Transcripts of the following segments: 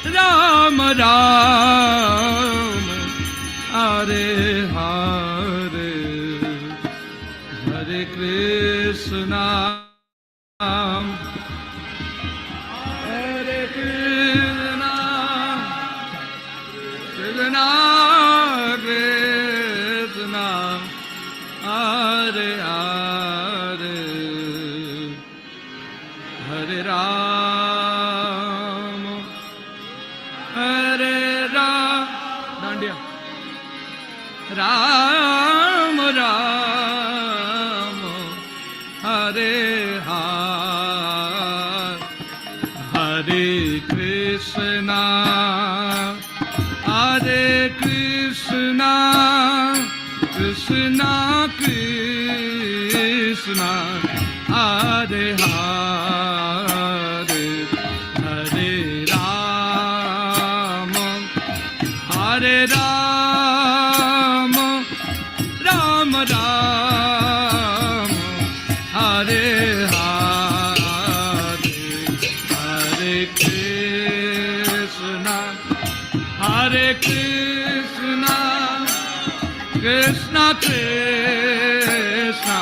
Ram Ram, Hare Hare, Hare Krishna, Hare Krishna, Krishna Krishna, Hare Hare, Hare Ram, Hare Ram, Dandiya, Ram Ram, Hare Hare, Hare Krishna, Hare Krishna, Krishna Krishna, Hare Hare, Hare Ram, Hare Ram, Ram Ram, Hare Hare, Hare Krishna, Hare Krishna, Krishna Krishna,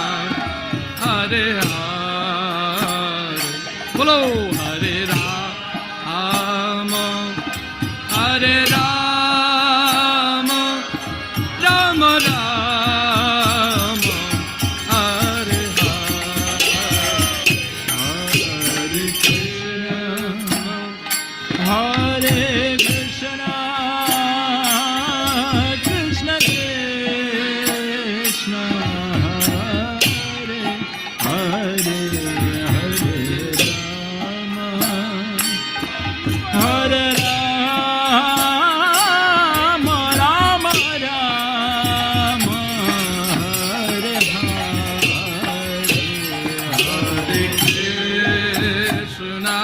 Hare Hare. Bolo Hare Ram, Hare Ram, Ram Ram, Hare Hare. Hare Krishna, Hare Krishna, Krishna Krishna, Hare Hare, Hare Rama, Hare Rama, Rama Rama, Hare Hare, Hare Krishna,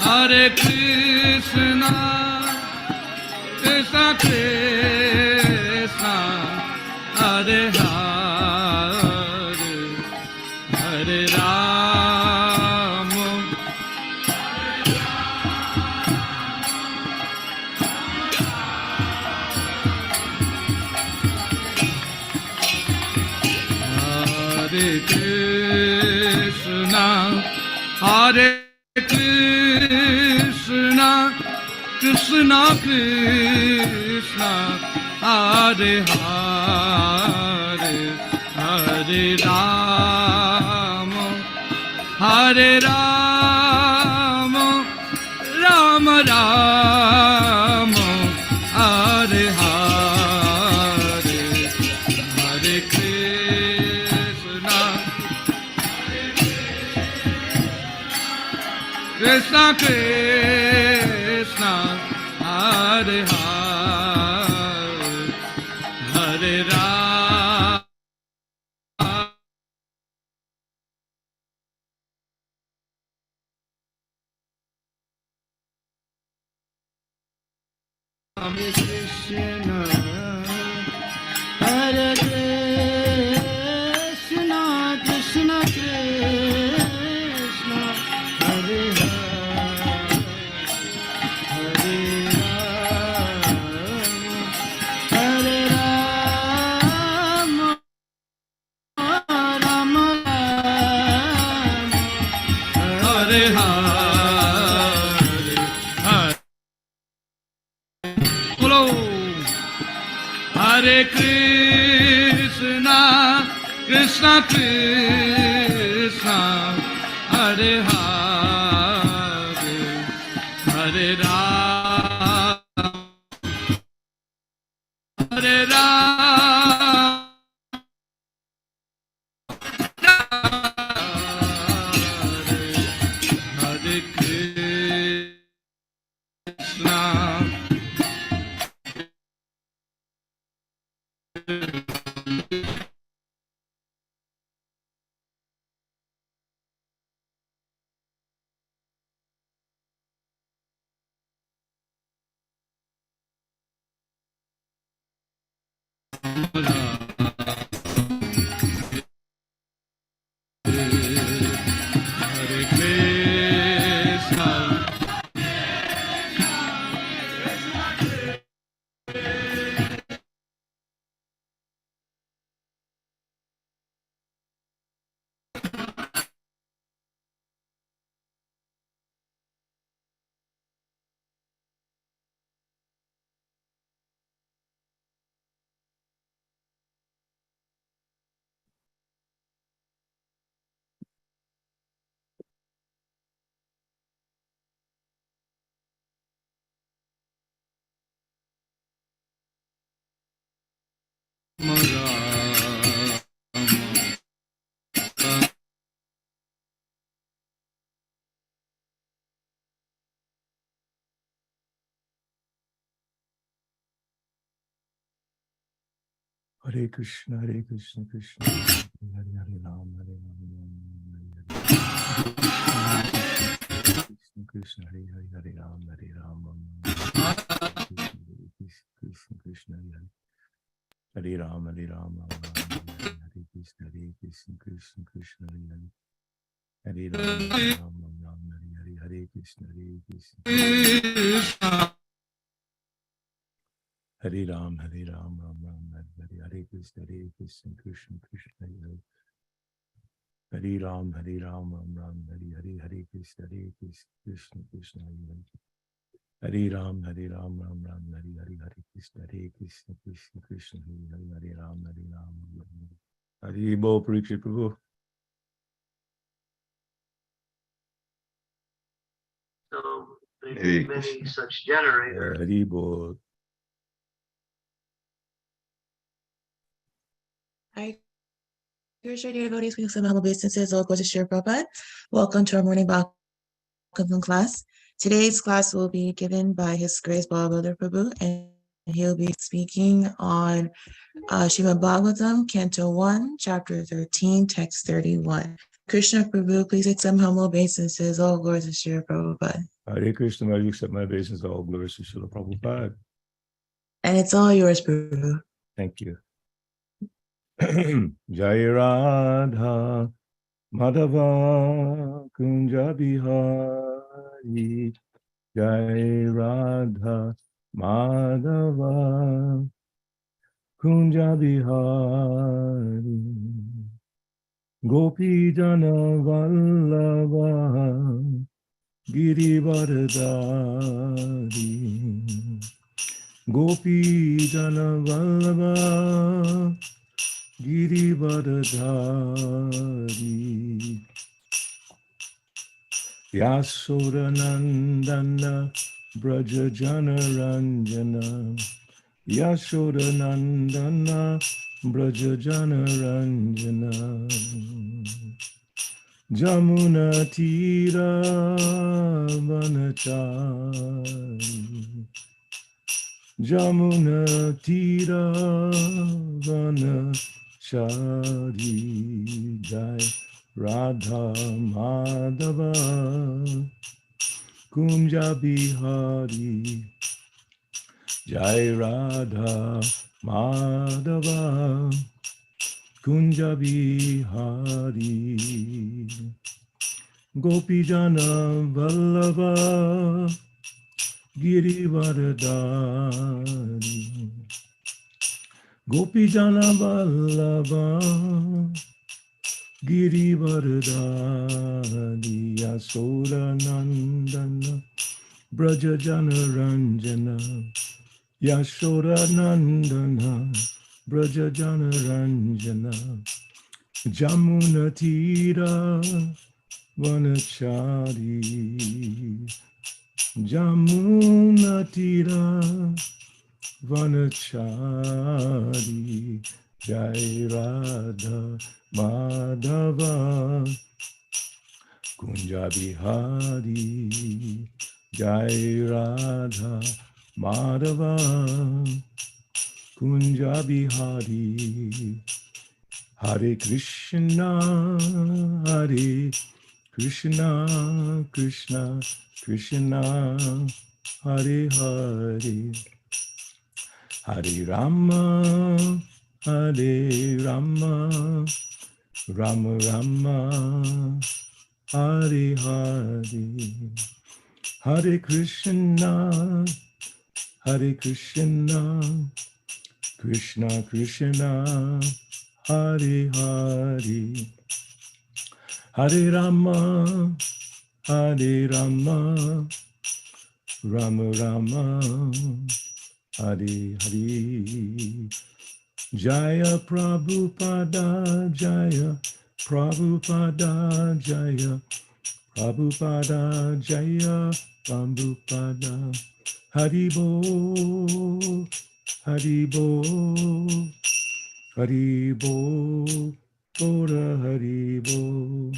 Hare Krishna, Krishna Krishna, Hare Hare, Hare Rama, Hare Krishna, Hare Krishna, Krishna Krishna, Hare Hare, Hare Rama, Hare Rama, Rama Rama, Hare Hare, Hare Krishna, Krishna Krishna, Hare Hare, Hare Rama, Hare Krishna, Hare Krishna, Krishna Krishna, Hare Hare, Hare Rama, Rama Rama, Hare Hare, Hare. Bolo Hare Krishna, Krishna Krishna, Hare Hare, Hare Rama, Hare Rama, Hare Krishna, Hare Krishna, Hare Krishna, Krishna, Hare Hare Ram, Hare Ram, Krishna, Krishna, Hare Hare, Hare Ram, Hare Ram, Krishna, Krishna, Hare Hare Ram, Hare Ram, Hare Krishna, Krishna, Krishna, Hare Hare. Hare Ram, Ram, Ram, Hare Hare, Hare Krishna, Krishna. Hare Ram, Ram, Ram, Hare Hare, Hare Krishna, Krishna, Krishna, Hare Hare. Hare Ram, Ram, Ram, Hare Hare, Hare Krishna, Krishna, Krishna, Hare Hare. Hare Ram, Ram, Ram, Hare Hare, Hare Krishna, Krishna, Krishna, Hare Hare, Hare Ram, Ram. Hare Bol Parikshit Prabhu. So many such generators. Hare Bol. Hi, Krishna devotees, we accept humble obeisances. All goes to Shri Prabhupada. Welcome to our morning Bhagavatam class. Today's class will be given by His Grace Balabrother Prabhu, and he'll be speaking on Srimad Bhagavatam, Canto 1, Chapter 13, Text 31. Krishna Prabhu, please accept humble obeisances. All glories to Shri Prabhupada. Hare Krishna, I accept my obeisance. All glories to Srila Prabhupada. And it's all yours, Prabhu. Thank you. Jai Radha Madhava Kunja Bihari. Jai Radha Madhava Kunja Bihari. Gopi Jana Vallabha Girivardhari. Gopi Jana Vallabha Girivardhari. Yasodanandana Braja Jana Ranjana. Yasodanandana Braja Jana Ranjana. Jamuna Tira Vanachari. Jamuna Tira Vanachari. Jai Radha Madhava Kunja Bihari. Jai Radha Madhava Kunja Bihari. Gopijana Vallabha Girivardhari. Gopijana Vallabha Girivardhari. Yasodanandana Braja Jana Ranjana. Yashodanandana Braja Jana Ranjana. Jamuna Tira Vanachari. Jamuna Tira Vanachari. Jai Radha Madhava Kunja Bihari. Jai Radha Madhava Kunja Bihari. Hare Krishna, Hare Krishna, Krishna, Krishna, Hare Hare. Hare Rama, Hare Rama, Rama Rama, Hare Hare. Hare Krishna, Hare Krishna, Krishna Krishna, Hare Hare. Hare Rama, Hare Rama, Rama Rama, Hare Hare. Jaya Prabhupada, Jaya Prabhupada, Jaya Prabhupada, Jaya Prabhupada. Haribo, Haribo, Hari Bol, Bora Hari Bol.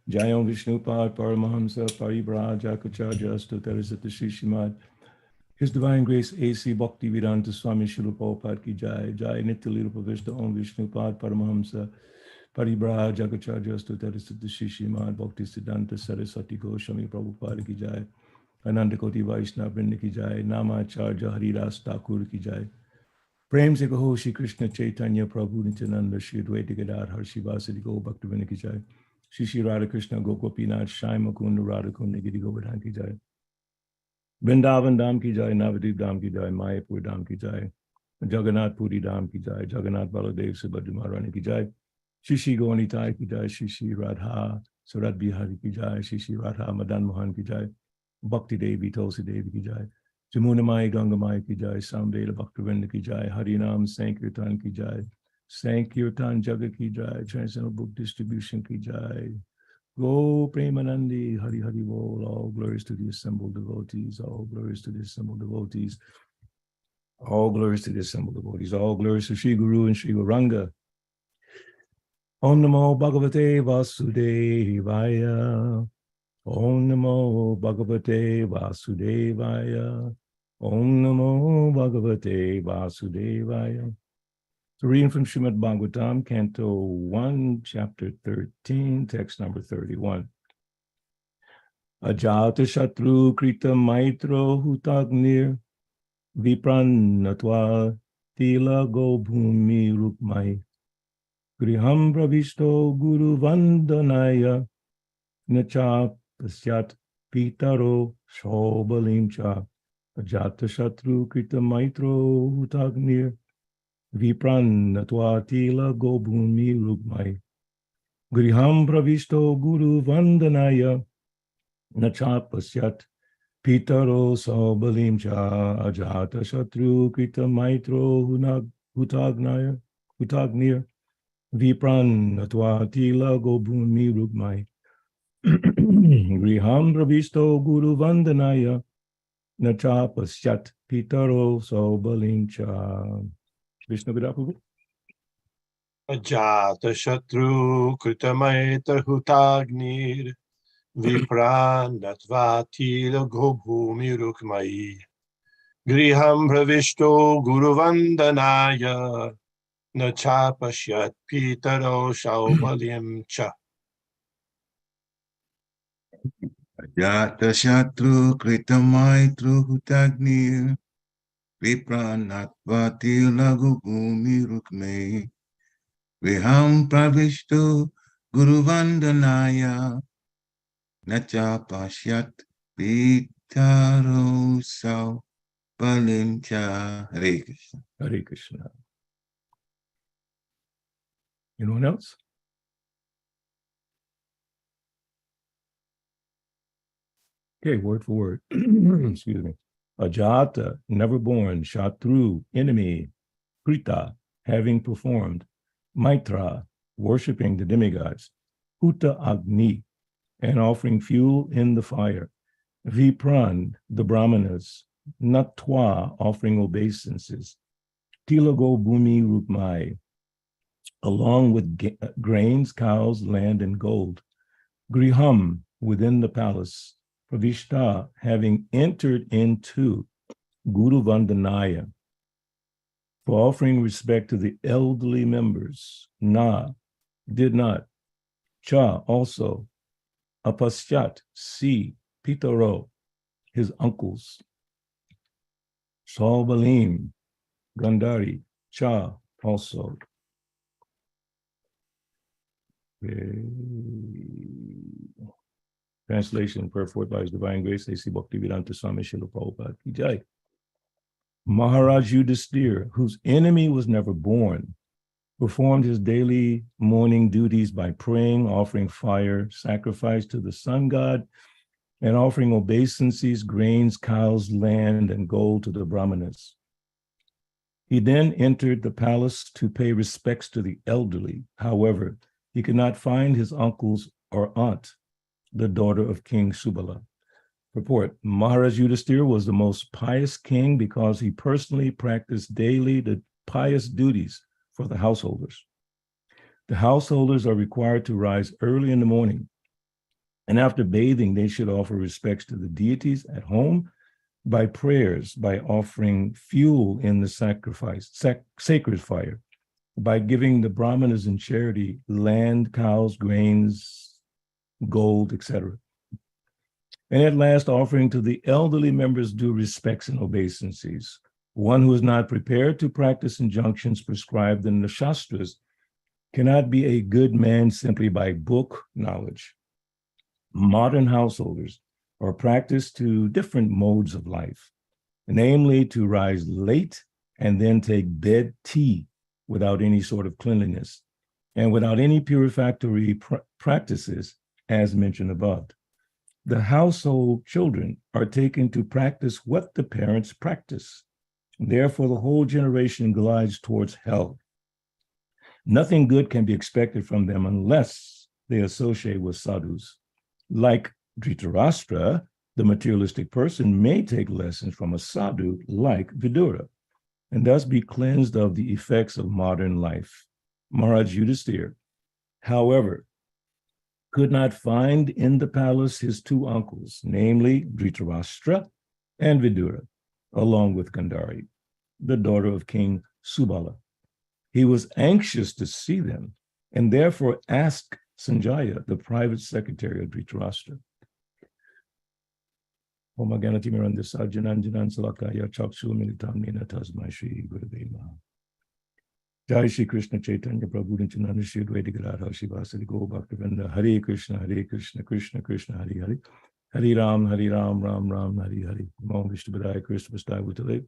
Jayam Vishnupad Paramahamsa Paribrajakachaja Stutarasata Shishimad. His Divine Grace A.C. Bhaktivedanta Swami Srila Prabhupada ki Jai. Jai Nityalila Vishnu Om Vishnupad Paramahamsa Paribrajakachaja Stutarasata Shishimad Bhaktisiddhanta Saraswati Goswami Prabhupada ki Jai. Ananda Koti Vaishnava Vrinda ki Jai. Namacharya Haridas Thakur ki Jai. Prem se kaho Shri Krishna Chaitanya Prabhu Nityananda Shri Advaita Gadadhar Harshivasadi Go Bhaktivinoda ki Jai. Shri Shri Radha Krishna Gopinath Shai Mukunda Radha Kunda Giri Govardhan ki Jai. Vrindavan Dham ki Jai, Navadip Dham ki Jai, Mayapur Dham ki Jai, Jagannath Puri Dham ki Jai, Jagannath Baladev Subhadra Maharani ki Jai, Shri Shri Gaunitai ki Jai, Shri Shri Radha Surat Bihari ki Jai, Shri Shri Radha Madan Mohan ki Jai, Bhakti Devi Tulsi Devi ki Jai, Jamuna Mai Ganga Mai ki Jai, Samveda Bhaktivinoda ki Jai, Harinam Sankirtan ki Jai, Sankirtan Jagat ki Jai, Transcendental Book Distribution ki Jai. Go Premanandi, Hari Hari Bol, all glories to the assembled devotees, all glories to the assembled devotees, all glories to the assembled devotees, all glories to Sri Guru and Sri Gauranga. Om Namo Bhagavate Vasudevaya, Om Namo Bhagavate Vasudevaya, Om Namo Bhagavate Vasudevaya. So reading from Srimad Bhagavatam, Canto 1, Chapter 13, text number 31. Ajata Shatru Krita Maitro Hutagnir Vipranatva Tila Go Bhumi Rukmai Griham Pravisto Guru Vandanaya Nacha Pasyat Pitaro Shobalimcha Ajata Shatru Krita Maitro Hutagnir Vipranatva Tila Go Bhumi Rukmai Griham Pravisto Guru Vandanaya Nacha Pasyat Pitaro Sobalim Cha Ajata Shatru Krita Maitro Hutagnir Vipranatva Tila Go Bhumi Rukmai Griham Pravisto Guru Vandanaya Nacha Pasyat Pitaro Sobalim Cha. Vishnu Vidapu. Ajata Shatru Kritamaita Hutagnir Vipranatva Go Bhumi Rukmai Griham Pravishto Guru Vandanaya Nacha Pashyat Pitaro Shaubalim Cha. Ajata Shatru Kritamaitru Hutagnir Vipranatva Tila Go Bhumi Rukmai Griham Pravishto Guru Vandanaya Nacha Pashyat Pitaro Saubalim Cha. Hare Krishna. Hare Krishna. Anyone else? Okay, word for word. Excuse me. Ajata, never born, Shatru, enemy, Krita, having performed, Maitra, worshipping the demigods, Huta Agni, and offering fuel in the fire, Vipran, the Brahmanas, Natwa, offering obeisances, Tilago Bhumi Rukmai, along with grains, cows, land, and gold, Griham, within the palace, Pravishta, having entered into Guru Vandanaya, for offering respect to the elderly members, Na, did not, Cha, also, Apasyat, see, Pitaro, his uncles, Saubalim, Gandhari, Cha, also. Translation, purport by His Divine Grace, A.C. Bhaktivedanta Swami Srila Prabhupada ki Jai. Maharaj Yudhisthira, whose enemy was never born, performed his daily morning duties by praying, offering fire, sacrifice to the sun god, and offering obeisances, grains, cows, land, and gold to the Brahmanas. He then entered the palace to pay respects to the elderly. However, he could not find his uncles or aunt, the daughter of King Subala. Purport, Maharaj Yudhisthira was the most pious king because he personally practiced daily the pious duties for the householders. The householders are required to rise early in the morning, and after bathing, they should offer respects to the deities at home by prayers, by offering fuel in the sacred fire, by giving the brahmanas in charity land, cows, grains, gold, etc. And at last, offering to the elderly members due respects and obeisances. One who is not prepared to practice injunctions prescribed in the Shastras cannot be a good man simply by book knowledge. Modern householders are practiced to different modes of life, namely to rise late and then take bed tea without any sort of cleanliness and without any purificatory practices as mentioned above. The household children are taken to practice what the parents practice. Therefore, the whole generation glides towards hell. Nothing good can be expected from them unless they associate with sadhus. Like Dhritarashtra, the materialistic person may take lessons from a sadhu like Vidura, and thus be cleansed of the effects of modern life. Maharaj Yudhisthira, however, could not find in the palace his two uncles, namely Dhritarashtra and Vidura, along with Gandhari, the daughter of King Subala. He was anxious to see them and therefore asked Sanjaya, the private secretary of Dhritarashtra. Om Ganati Mirandisa Jananjanan Salakaya Chaksu Militam Nina Tasmai Shri Gurave Maha. Jai Shri Krishna Chaitanya Prabhu Nityananda Shri Advaita Gadadhar Shivasadi Gaur Bhaktivinoda Hare Krishna Krishna Krishna Hare Hare Hare Ram Ram Ram Hare Hare Om Vishnu Padaya Krishna Vastai Bhutale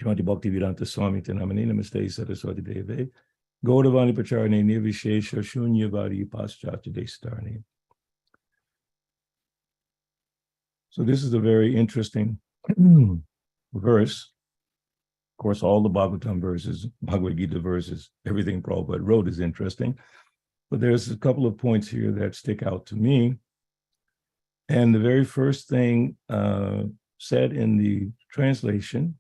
Shrimati Bhakti Vedanta Swami Tanamani Namaste Saraswati Deve Gauravani Pacharane Nirvishesha Shunyavadi Paschatya Destarane. So this is a very interesting verse. Of course, all the Bhagavatam verses, Bhagavad Gita verses, everything Prabhupada wrote is interesting. But there's a couple of points here that stick out to me. And the very first thing said in the translation,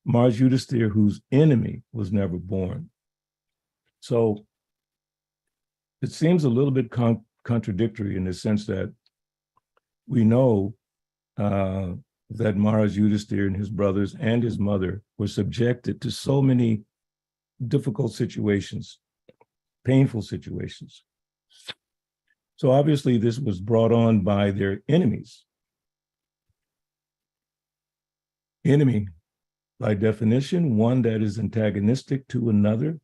Maharaj Yudhisthira, whose enemy was never born. So it seems a little bit contradictory in the sense that we know that Maharaj Yudhisthira and his brothers and his mother were subjected to so many difficult situations, painful situations. So obviously this was brought on by their enemies. Enemy, by definition, one that is antagonistic to another,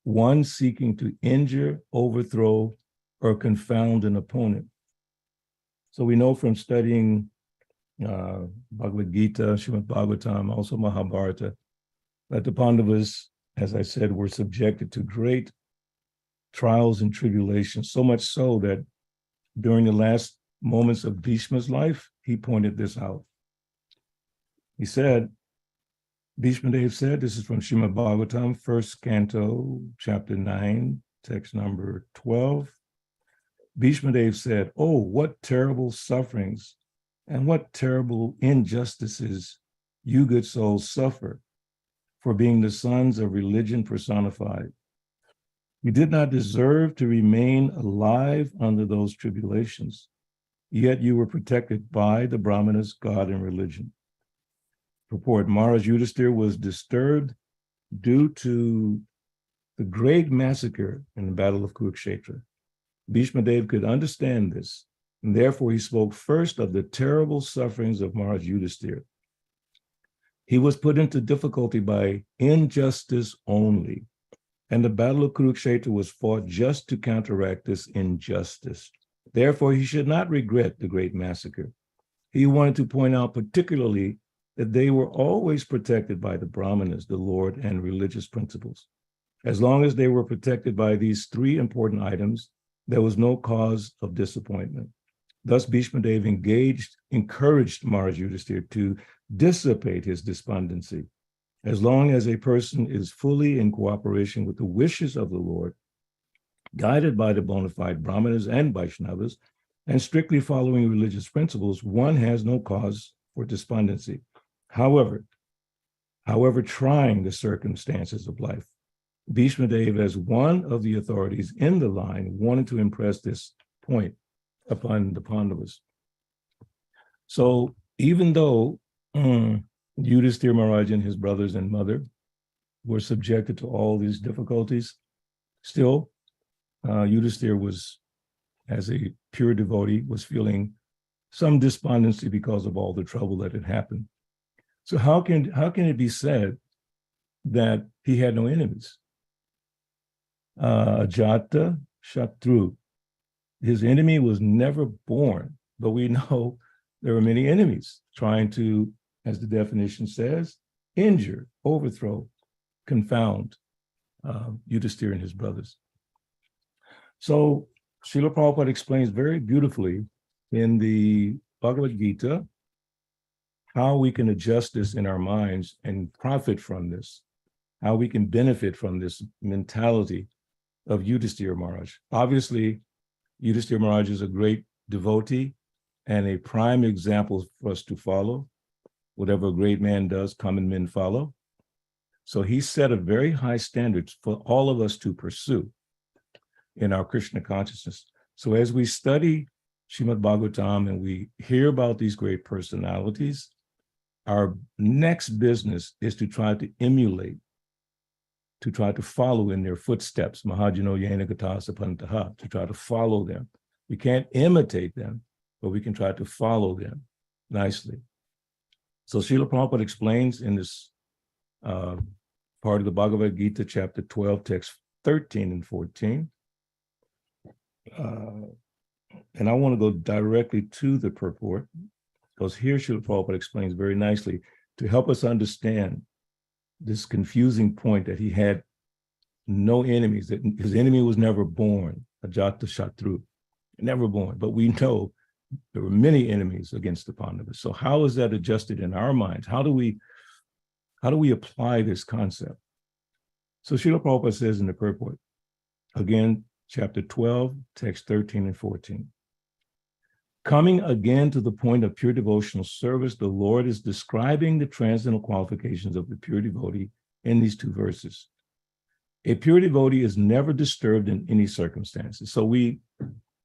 one seeking to injure, overthrow, or confound an opponent. So we know from studying Bhagavad Gita, Srimad Bhagavatam, also Mahabharata, that the Pandavas, as I said, were subjected to great trials and tribulations, so much so that during the last moments of Bhishma's life, he pointed this out. He said, Bhishma Dev said, this is from Srimad Bhagavatam, first canto, chapter 9, text number 12. Bhishma Dev said, oh, what terrible sufferings and what terrible injustices you good souls suffer for being the sons of religion personified. You did not deserve to remain alive under those tribulations, yet you were protected by the Brahmanas, God, and religion. Purport, Maharaj Yudhisthira was disturbed due to the great massacre in the Battle of Kurukshetra. Bhishma Dev could understand this, and therefore he spoke first of the terrible sufferings of Maharaj Yudhisthira. He was put into difficulty by injustice only, and the Battle of Kurukshetra was fought just to counteract this injustice. Therefore, he should not regret the great massacre. He wanted to point out particularly that they were always protected by the Brahmanas, the Lord, and religious principles. As long as they were protected by these three important items, there was no cause of disappointment. Thus, Bhishma Dev encouraged Maharaj Yudhisthira to dissipate his despondency. As long as a person is fully in cooperation with the wishes of the Lord, guided by the bona fide Brahmanas and Vaishnavas, and strictly following religious principles, one has no cause for despondency. However, however trying the circumstances of life. Bhishma Deva, as one of the authorities in the line, wanted to impress this point upon the Pandavas. So even though Yudhisthira Maharaj and his brothers and mother were subjected to all these difficulties, still Yudhisthira was, as a pure devotee, was feeling some despondency because of all the trouble that had happened. So how can it be said that he had no enemies? Ajata Shatru, his enemy was never born, but we know there were many enemies trying to, as the definition says, injure, overthrow, confound Yudhisthira and his brothers. So Srila Prabhupada explains very beautifully in the Bhagavad Gita how we can adjust this in our minds and profit from this, how we can benefit from this mentality of Yudhisthira Maharaj. Obviously, Yudhisthira Maharaj is a great devotee and a prime example for us to follow. Whatever a great man does, common men follow. So he set a very high standard for all of us to pursue in our Krishna consciousness. So as we study Srimad Bhagavatam and we hear about these great personalities, our next business is to try to emulate, to try to follow in their footsteps, Mahajano Yena Gata Sapantaha, to try to follow them. We can't imitate them, but we can try to follow them nicely. So Srila Prabhupada explains in this part of the Bhagavad Gita, chapter 12, text 13 and 14. And I want to go directly to the purport, because here Srila Prabhupada explains very nicely to help us understand this confusing point that he had no enemies, that his enemy was never born, Ajata Shatru, never born. But we know there were many enemies against the Pandavas. So how is that adjusted in our minds? How do we apply this concept? So Srila Prabhupada says in the purport, again, chapter 12, text 13 and 14. Coming again to the point of pure devotional service, the Lord is describing the transcendental qualifications of the pure devotee in these two verses. A pure devotee is never disturbed in any circumstances. So we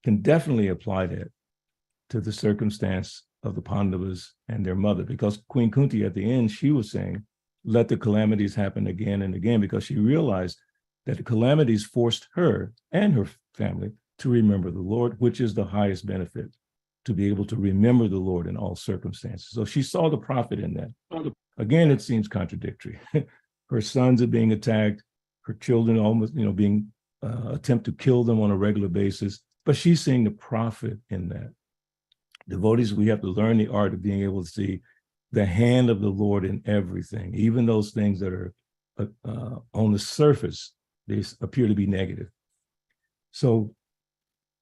can definitely apply that to the circumstance of the Pandavas and their mother, because Queen Kunti at the end, she was saying, let the calamities happen again and again, because she realized that the calamities forced her and her family to remember the Lord, which is the highest benefit, to be able to remember the Lord in all circumstances. So she saw the profit in that. Again, it seems contradictory. Her sons are being attacked, her children almost, being attempt to kill them on a regular basis, but she's seeing the profit in that. Devotees, we have to learn the art of being able to see the hand of the Lord in everything, even those things that are on the surface, they appear to be negative. So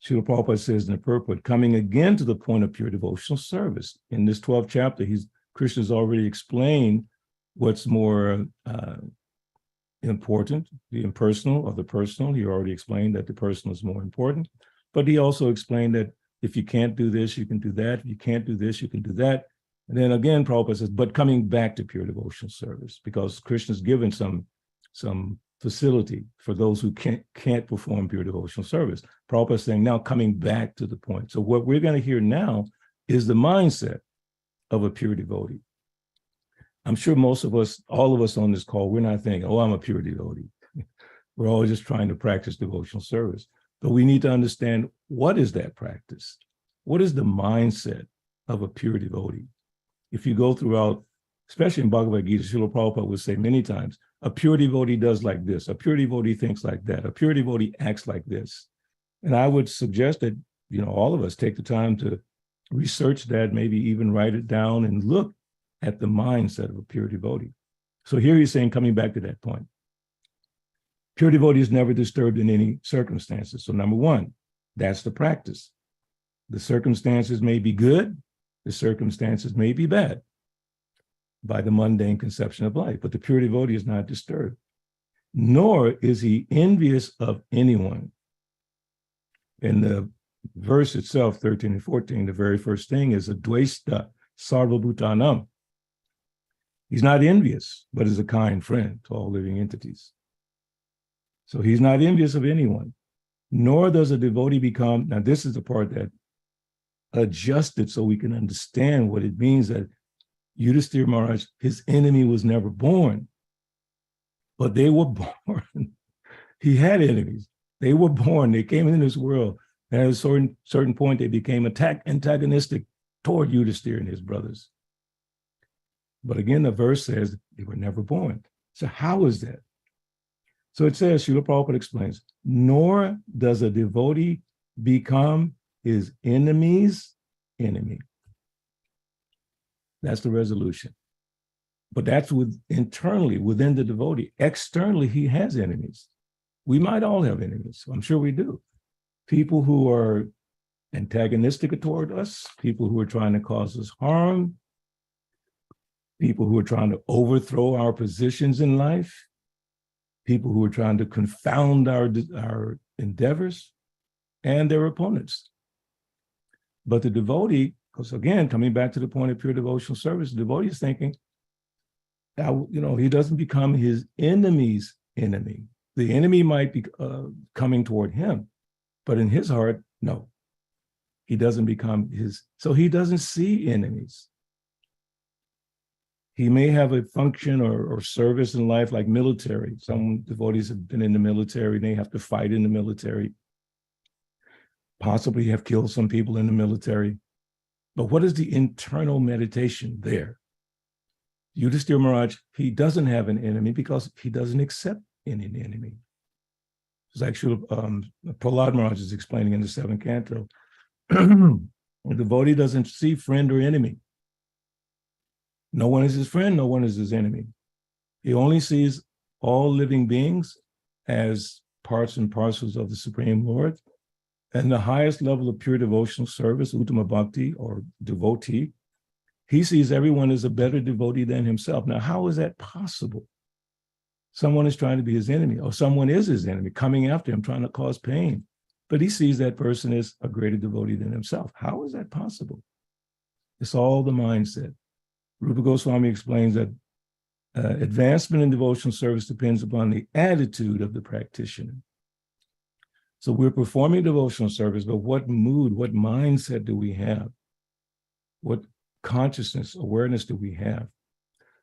Srila Prabhupada says in the purport, coming again to the point of pure devotional service. In this 12th chapter, Krishna's already explained what's more important, the impersonal or the personal. He already explained that the personal is more important, but he also explained that if you can't do this, you can do that. If you can't do this, you can do that. And then again, Prabhupada says, but coming back to pure devotional service, because Krishna's given some facility for those who can't perform pure devotional service. Prabhupada is saying now coming back to the point. So what we're going to hear now is the mindset of a pure devotee. I'm sure most of us, all of us on this call, we're not thinking, oh, I'm a pure devotee. We're all just trying to practice devotional service. But we need to understand, what is that practice? What is the mindset of a pure devotee? If you go throughout, especially in Bhagavad Gita, Srila Prabhupada would say many times, a pure devotee does like this, a pure devotee thinks like that, a pure devotee acts like this. And I would suggest that, all of us take the time to research that, maybe even write it down and look at the mindset of a pure devotee. So here he's saying, coming back to that point, pure devotee is never disturbed in any circumstances. So number one, that's the practice. The circumstances may be good, the circumstances may be bad by the mundane conception of life, but the pure devotee is not disturbed, nor is he envious of anyone. In the verse itself, 13 and 14, the very first thing is advaita sarvabhutanam. He's not envious, but is a kind friend to all living entities. So he's not envious of anyone, nor does a devotee become, now this is the part that adjusted so we can understand what it means that Yudhisthira Maharaj, his enemy was never born, but they were born. He had enemies. They were born. They came into this world. And at a certain point, they became antagonistic toward Yudhisthira and his brothers. But again, the verse says they were never born. So how is that? So it says, Srila Prabhupada explains, nor does a devotee become his enemy's enemy. That's the resolution. But that's internally within the devotee. Externally, he has enemies. We might all have enemies. I'm sure we do. People who are antagonistic toward us, people who are trying to cause us harm, people who are trying to overthrow our positions in life, people who are trying to confound our endeavors, and their opponents. But the devotee, because again, coming back to the point of pure devotional service, the devotee is thinking, he doesn't become his enemy's enemy. The enemy might be coming toward him, but in his heart, no. He doesn't become his, so he doesn't see enemies. He may have a function or service in life like military. Some devotees have been in the military, and they have to fight in the military, possibly have killed some people in the military. But what is the internal meditation there? Yudhisthira Maharaj, he doesn't have an enemy because he doesn't accept any enemy. It's actually Prahlad Maharaj is explaining in the 7th canto. The devotee doesn't see friend or enemy. No one is his friend, no one is his enemy. He only sees all living beings as parts and parcels of the Supreme Lord. And the highest level of pure devotional service, Uttama Bhakti or devotee, he sees everyone as a better devotee than himself. Now, how is that possible? Someone is trying to be his enemy, or someone is his enemy, coming after him, trying to cause pain. But he sees that person as a greater devotee than himself. How is that possible? It's all the mindset. Rupa Goswami explains that advancement in devotional service depends upon the attitude of the practitioner. So we're performing devotional service, but what mood, what mindset do we have? What consciousness, awareness do we have?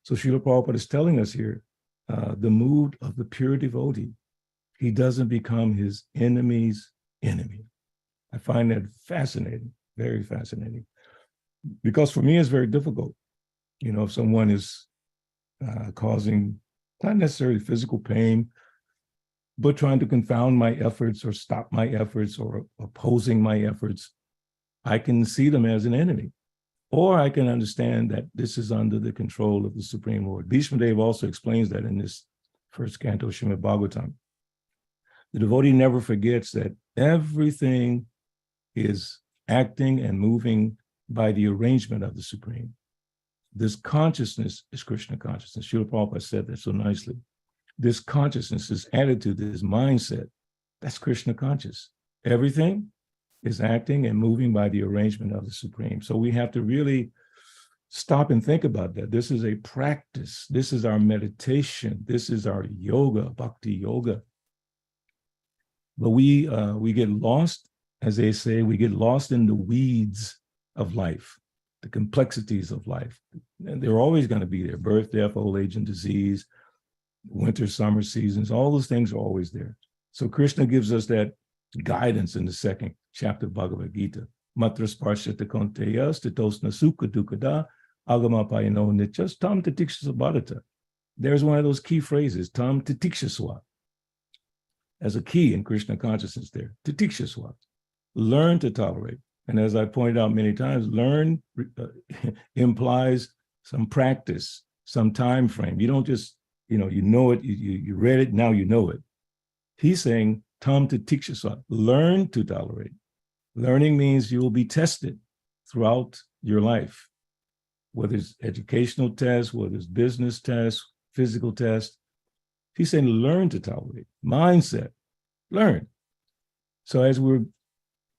So Srila Prabhupada is telling us here, the mood of the pure devotee. He doesn't become his enemy's enemy. I find that fascinating, very fascinating. Because for me, it's very difficult. If someone is causing not necessarily physical pain, but trying to confound my efforts or stop my efforts or opposing my efforts, I can see them as an enemy. Or I can understand that this is under the control of the Supreme Lord. Bhishma Dev also explains that in this 1st canto, Srimad Bhagavatam. The devotee never forgets that everything is acting and moving by the arrangement of the Supreme. This consciousness is Krishna consciousness. Srila Prabhupada said that so nicely. This consciousness, this attitude, this mindset, that's Krishna conscious. Everything is acting and moving by the arrangement of the Supreme. So we have to really stop and think about that. This is a practice. This is our meditation. This is our yoga, bhakti yoga. But we get lost, as they say, we get lost in the weeds of life, the complexities of life. And they're always going to be there: birth, death, old age, and disease, winter, summer seasons. All those things are always there. So Krishna gives us that guidance in the 2nd chapter of Bhagavad Gita. Matra sparshata konteya stitosna sukha dukkada agama payano nityas tam titikshasva bharata. There's one of those key phrases, tam titikshasva, as a key in Krishna consciousness there. Titikshasva, learn to tolerate. And as I pointed out many times, learn implies some practice, some time frame. You don't just, you know it, you read it, now you know it. He's saying, tam titikshasva, learn to tolerate. Learning means you will be tested throughout your life, whether it's educational tests, whether it's business tests, physical tests. He's saying learn to tolerate. Mindset, learn. So as we're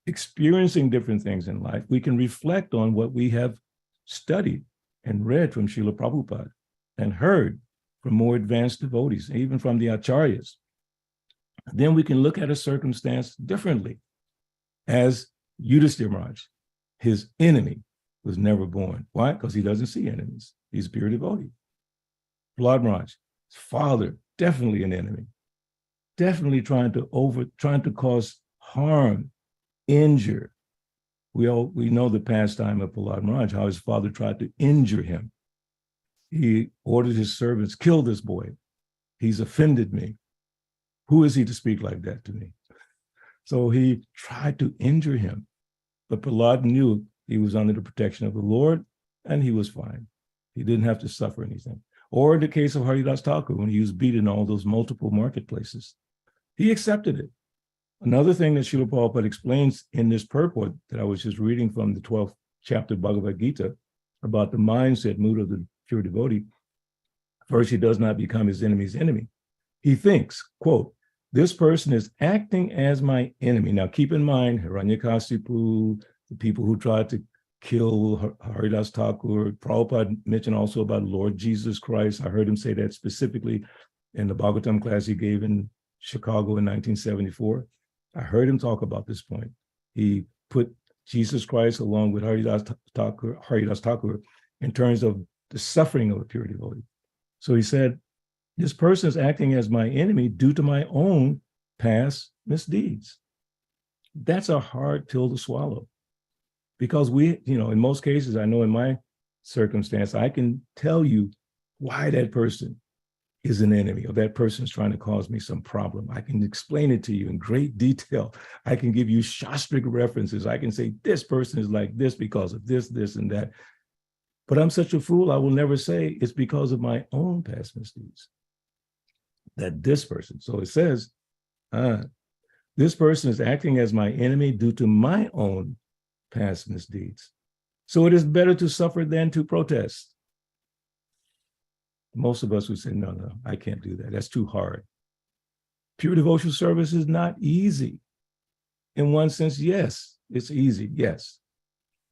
experiencing different things in life, we can reflect on what we have studied and read from Srila Prabhupada and heard from more advanced devotees, even from the acharyas, then we can look at a circumstance differently. As Yudhisthira Maharaj, his enemy was never born. Why? Because he doesn't see enemies. He's a pure devotee. Prahlad Maharaj, his father, definitely an enemy. Definitely trying to cause harm, injure. We know the pastime of Prahlad Maharaj, how his father tried to injure him. He ordered his servants, kill this boy. He's offended me. Who is he to speak like that to me? So he tried to injure him. But Prahlad knew he was under the protection of the Lord, and he was fine. He didn't have to suffer anything. Or in the case of Haridas Thakur, when he was beaten in all those multiple marketplaces, he accepted it. Another thing that Srila Prabhupada explains in this purport that I was just reading from the 12th chapter of Bhagavad Gita about the mindset, mood of the pure devotee. First, he does not become his enemy's enemy. He thinks, quote, this person is acting as my enemy. Now, keep in mind, Hiranyakasipu, the people who tried to kill Haridas Thakur, Prabhupada mentioned also about Lord Jesus Christ. I heard him say that specifically in the Bhagavatam class he gave in Chicago in 1974. I heard him talk about this point. He put Jesus Christ along with Haridas Thakur in terms of the suffering of a pure devotee. So he said, this person is acting as my enemy due to my own past misdeeds. That's a hard pill to swallow. Because in most cases, I know in my circumstance, I can tell you why that person is an enemy or that person is trying to cause me some problem. I can explain it to you in great detail. I can give you Shastric references. I can say this person is like this because of this, this, and that. But I'm such a fool, I will never say it's because of my own past misdeeds. That this person, so it says, this person is acting as my enemy due to my own past misdeeds. So it is better to suffer than to protest. Most of us would say, no, I can't do that. That's too hard. Pure devotional service is not easy. In one sense, yes, it's easy, yes.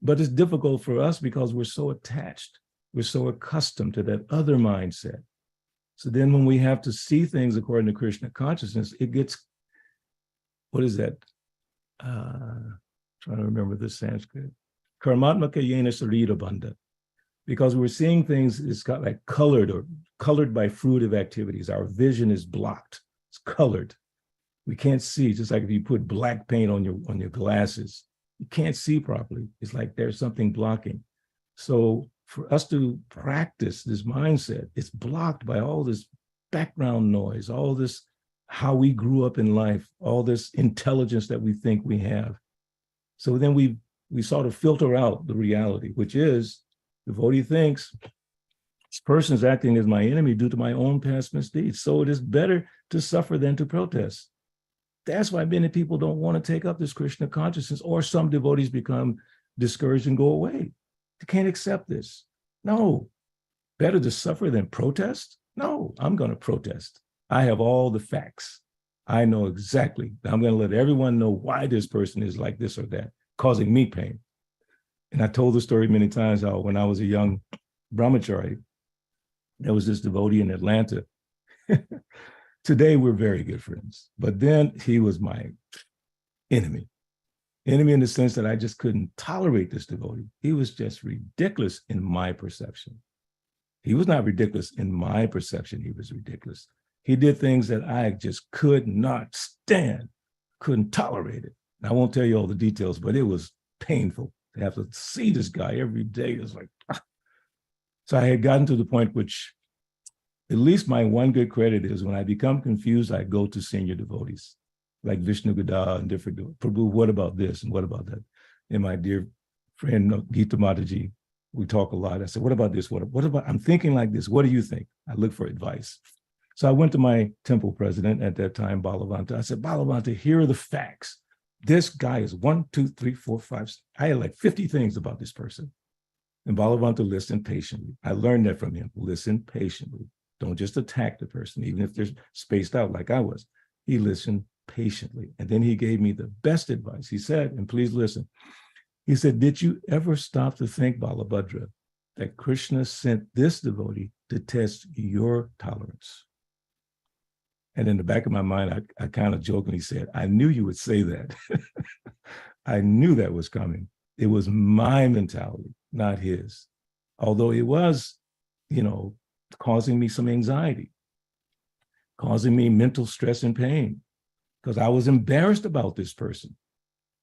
But it's difficult for us because we're so attached. We're so accustomed to that other mindset. So then when we have to see things according to Krishna consciousness, it gets, what is that? Trying to remember the Sanskrit. Karmatmaka yena sarita bandha. Because we're seeing things, it's got like colored by fruitive activities. Our vision is blocked. It's colored. We can't see, just like if you put black paint on your glasses, you can't see properly. It's like there's something blocking. So for us to practice this mindset, it's blocked by all this background noise, all this, how we grew up in life, all this intelligence that we think we have. So then we sort of filter out the reality, which is, the devotee thinks, this person is acting as my enemy due to my own past misdeeds. So it is better to suffer than to protest. That's why many people don't want to take up this Krishna consciousness, or some devotees become discouraged and go away. They can't accept this. No, better to suffer than protest? No, I'm going to protest. I have all the facts. I know exactly. I'm going to let everyone know why this person is like this or that, causing me pain. And I told the story many times how when I was a young brahmachari, there was this devotee in Atlanta. Today, we're very good friends. But then he was my enemy. Enemy in the sense that I just couldn't tolerate this devotee. He was just ridiculous in my perception. He was not ridiculous in my perception. He was ridiculous. He did things that I just could not stand, couldn't tolerate it. And I won't tell you all the details, but it was painful to have to see this guy every day. It was like, ah. So I had gotten to the point which, at least my one good credit is when I become confused, I go to senior devotees like Vishnu Gada and different, Prabhu, what about this and what about that? And my dear friend Gita Mataji, we talk a lot. I said, what about this? What about, I'm thinking like this. What do you think? I look for advice. So I went to my temple president at that time, Balavanta. I said, Balavanta, here are the facts. This guy is 1, 2, 3, 4, 5. I had like 50 things about this person. And Balavanta listened patiently. I learned that from him. Listen patiently. Don't just attack the person, even if they're spaced out like I was. He listened patiently. And then he gave me the best advice. He said, and please listen, he said, did you ever stop to think, Balabhadra, that Krishna sent this devotee to test your tolerance. And in the back of my mind, I kind of jokingly said, I knew you would say that. I knew that was coming. It was my mentality, not his. Although it was, causing me some anxiety, causing me mental stress and pain, because I was embarrassed about this person.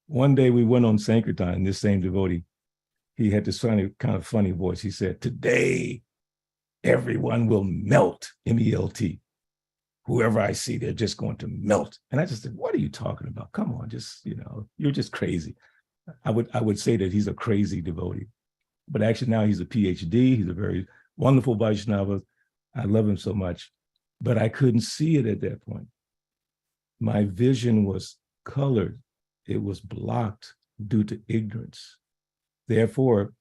One day we went on Sankirtan, this same devotee, he had this kind of funny voice. He said, today, everyone will melt, M-E-L-T. Whoever I see, they're just going to melt. And I just said, what are you talking about? Come on, you're just crazy. I would say that he's a crazy devotee. But actually now he's a PhD. He's a very wonderful Vaishnava. I love him so much. But I couldn't see it at that point. My vision was colored. It was blocked due to ignorance. Therefore,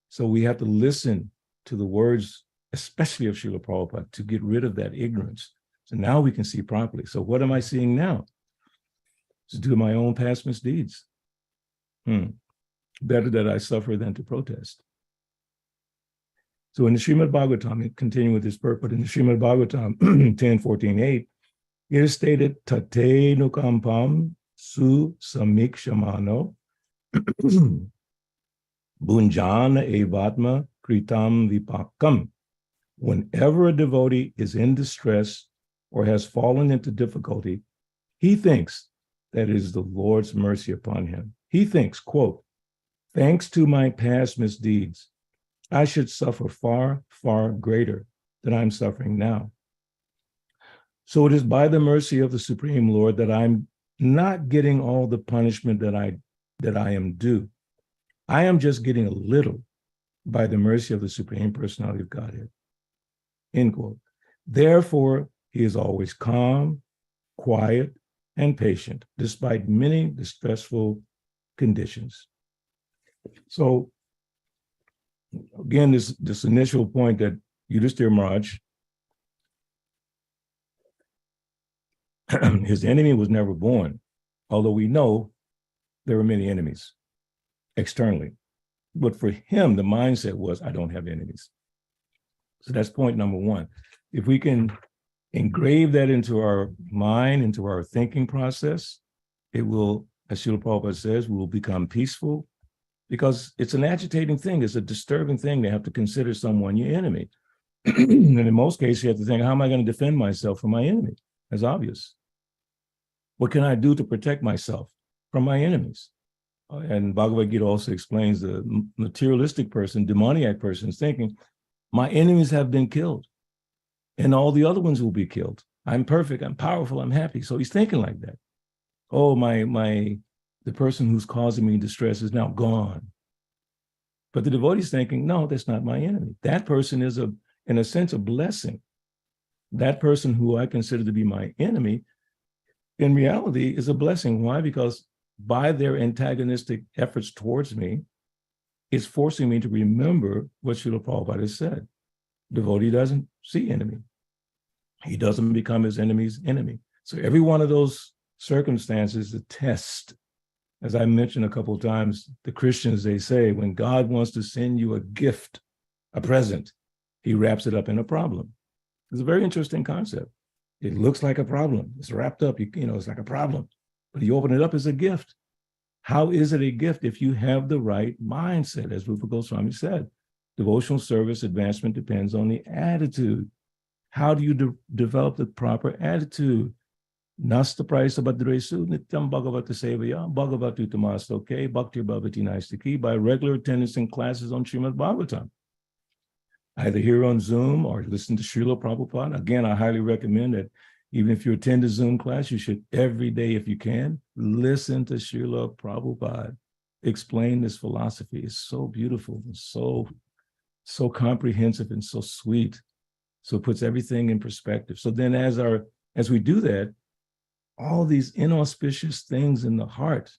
so we have to listen to the words, especially of Srila Prabhupada, to get rid of that ignorance. So now we can see properly. So what am I seeing now? It's due to my own past misdeeds. Better that I suffer than to protest. So in the Srimad Bhagavatam, continuing with this purport, in the Srimad Bhagavatam 10:14-8, it is stated, Tate nukampam su samikshamano bunjana evatma kritam vipakam. Whenever a devotee is in distress or has fallen into difficulty, he thinks that it is the Lord's mercy upon him. He thinks, quote, thanks to my past misdeeds, I should suffer far, far greater than I'm suffering now. So it is by the mercy of the Supreme Lord that I'm not getting all the punishment that I am due. I am just getting a little by the mercy of the Supreme Personality of Godhead. End quote. Therefore, he is always calm, quiet, and patient, despite many distressful conditions. So, again, this initial point that Yudhisthira Maharaj, his enemy was never born, although we know there were many enemies externally. But for him, the mindset was, I don't have enemies. So that's point number one. If we can engrave that into our mind, into our thinking process, it will, as Srila Prabhupada says, we will become peaceful, because it's an agitating thing. It's a disturbing thing to have to consider someone your enemy. And in most cases, you have to think, how am I going to defend myself from my enemy? That's obvious. What can I do to protect myself from my enemies? And Bhagavad Gita also explains the materialistic person, demoniac person is thinking, my enemies have been killed and all the other ones will be killed. I'm perfect, I'm powerful, I'm happy. So he's thinking like that. Oh, the person who's causing me distress is now gone. But the devotee's thinking, no, that's not my enemy. That person is, in a sense, a blessing. That person who I consider to be my enemy, in reality, is a blessing. Why? Because by their antagonistic efforts towards me, it's forcing me to remember what Srila Prabhupada has said. Devotee doesn't see enemy. He doesn't become his enemy's enemy. So every one of those circumstances, the test. As I mentioned a couple of times, the Christians, they say, when God wants to send you a gift, a present, he wraps it up in a problem. It's a very interesting concept. It looks like a problem. It's wrapped up, it's like a problem. But you open it up as a gift. How is it a gift if you have the right mindset? As Rupa Goswami said, devotional service advancement depends on the attitude. How do you develop the proper attitude? Nasta praisa badresu nityam bhagavata sevaya bhagavatu tamastoke bhakti bhavati naistaki, by regular attendance in classes on Srimad Bhagavatam. Either here on Zoom or listen to Srila Prabhupada. Again, I highly recommend that even if you attend a Zoom class, you should every day, if you can, listen to Srila Prabhupada explain this philosophy. It's so beautiful and so comprehensive and so sweet. So it puts everything in perspective. So then as we do that, all these inauspicious things in the heart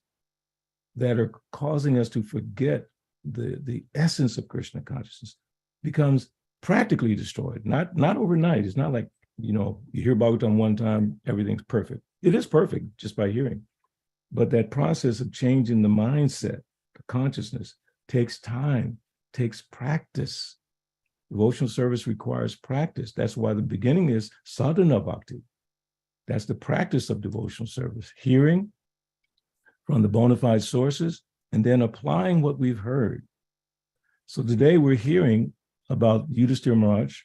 that are causing us to forget the essence of Krishna consciousness becomes practically destroyed, not overnight. It's not like, you hear Bhagavatam one time, everything's perfect. It is perfect just by hearing. But that process of changing the mindset consciousness takes time, takes practice. Devotional service requires practice. That's why the beginning is sadhana bhakti. That's the practice of devotional service, hearing from the bona fide sources and then applying what we've heard. So today we're hearing about Yudhisthira Maharaj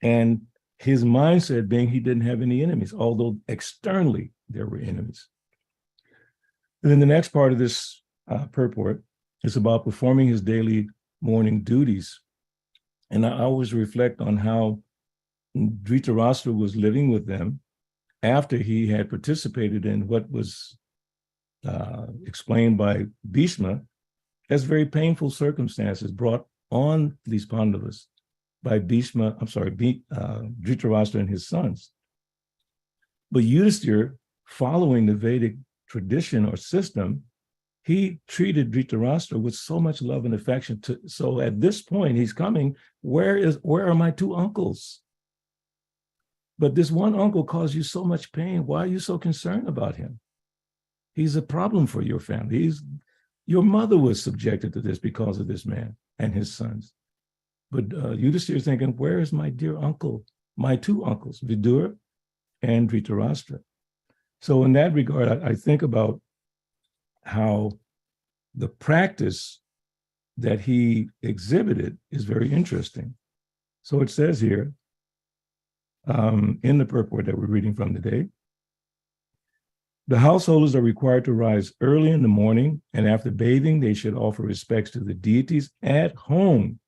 and his mindset being he didn't have any enemies, although externally there were enemies. And then the next part of this purport is about performing his daily morning duties. And I always reflect on how Dhritarashtra was living with them after he had participated in what was explained by Bhishma as very painful circumstances brought on these Pandavas by Dhritarashtra and his sons. But Yudhisthira, following the Vedic tradition or system, he treated Dhritarashtra with so much love and affection. So at this point, he's coming, where are my two uncles? But this one uncle caused you so much pain. Why are you so concerned about him? He's a problem for your family. Your mother was subjected to this because of this man and his sons. But Yudhisthira is thinking, where is my dear uncle, my two uncles, Vidura and Dhritarashtra? So in that regard, I think about how the practice that he exhibited is very interesting. So it says here, in the purport that we're reading from today, the householders are required to rise early in the morning, and after bathing, they should offer respects to the deities at home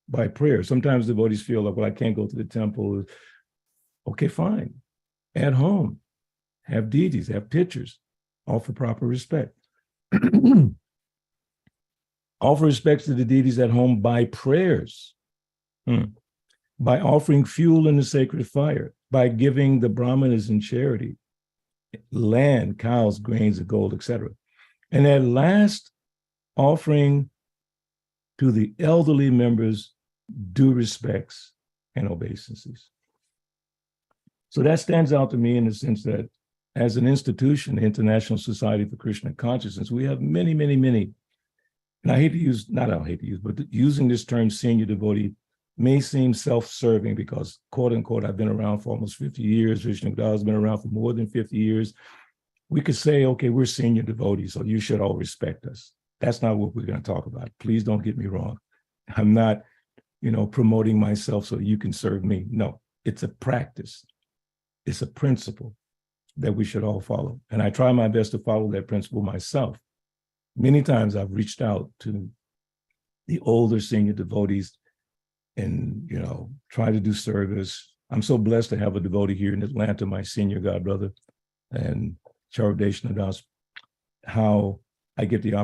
by prayer. Sometimes devotees feel like, well, I can't go to the temple. Okay, fine. At home, have deities, have pictures, offer proper respect. Offer respects to the deities at home by prayers, by offering fuel in the sacred fire, by giving the brahmanas in charity, land, cows, grains, and gold, etc. And at last, offering to the elderly members due respects and obeisances. So that stands out to me in the sense that as an institution, the International Society for Krishna Consciousness, we have many, many, many, and but using this term senior devotee may seem self-serving because, quote unquote, I've been around for almost 50 years, Vishnu Gada's has been around for more than 50 years. We could say, okay, we're senior devotees, so you should all respect us. That's not what we're going to talk about. Please don't get me wrong. I'm not, promoting myself so you can serve me. No, it's a practice. It's a principle that we should all follow. And I try my best to follow that principle myself. Many times I've reached out to the older senior devotees and, try to do service. I'm so blessed to have a devotee here in Atlanta, my senior godbrother, and Charvadeshna Das, how I get the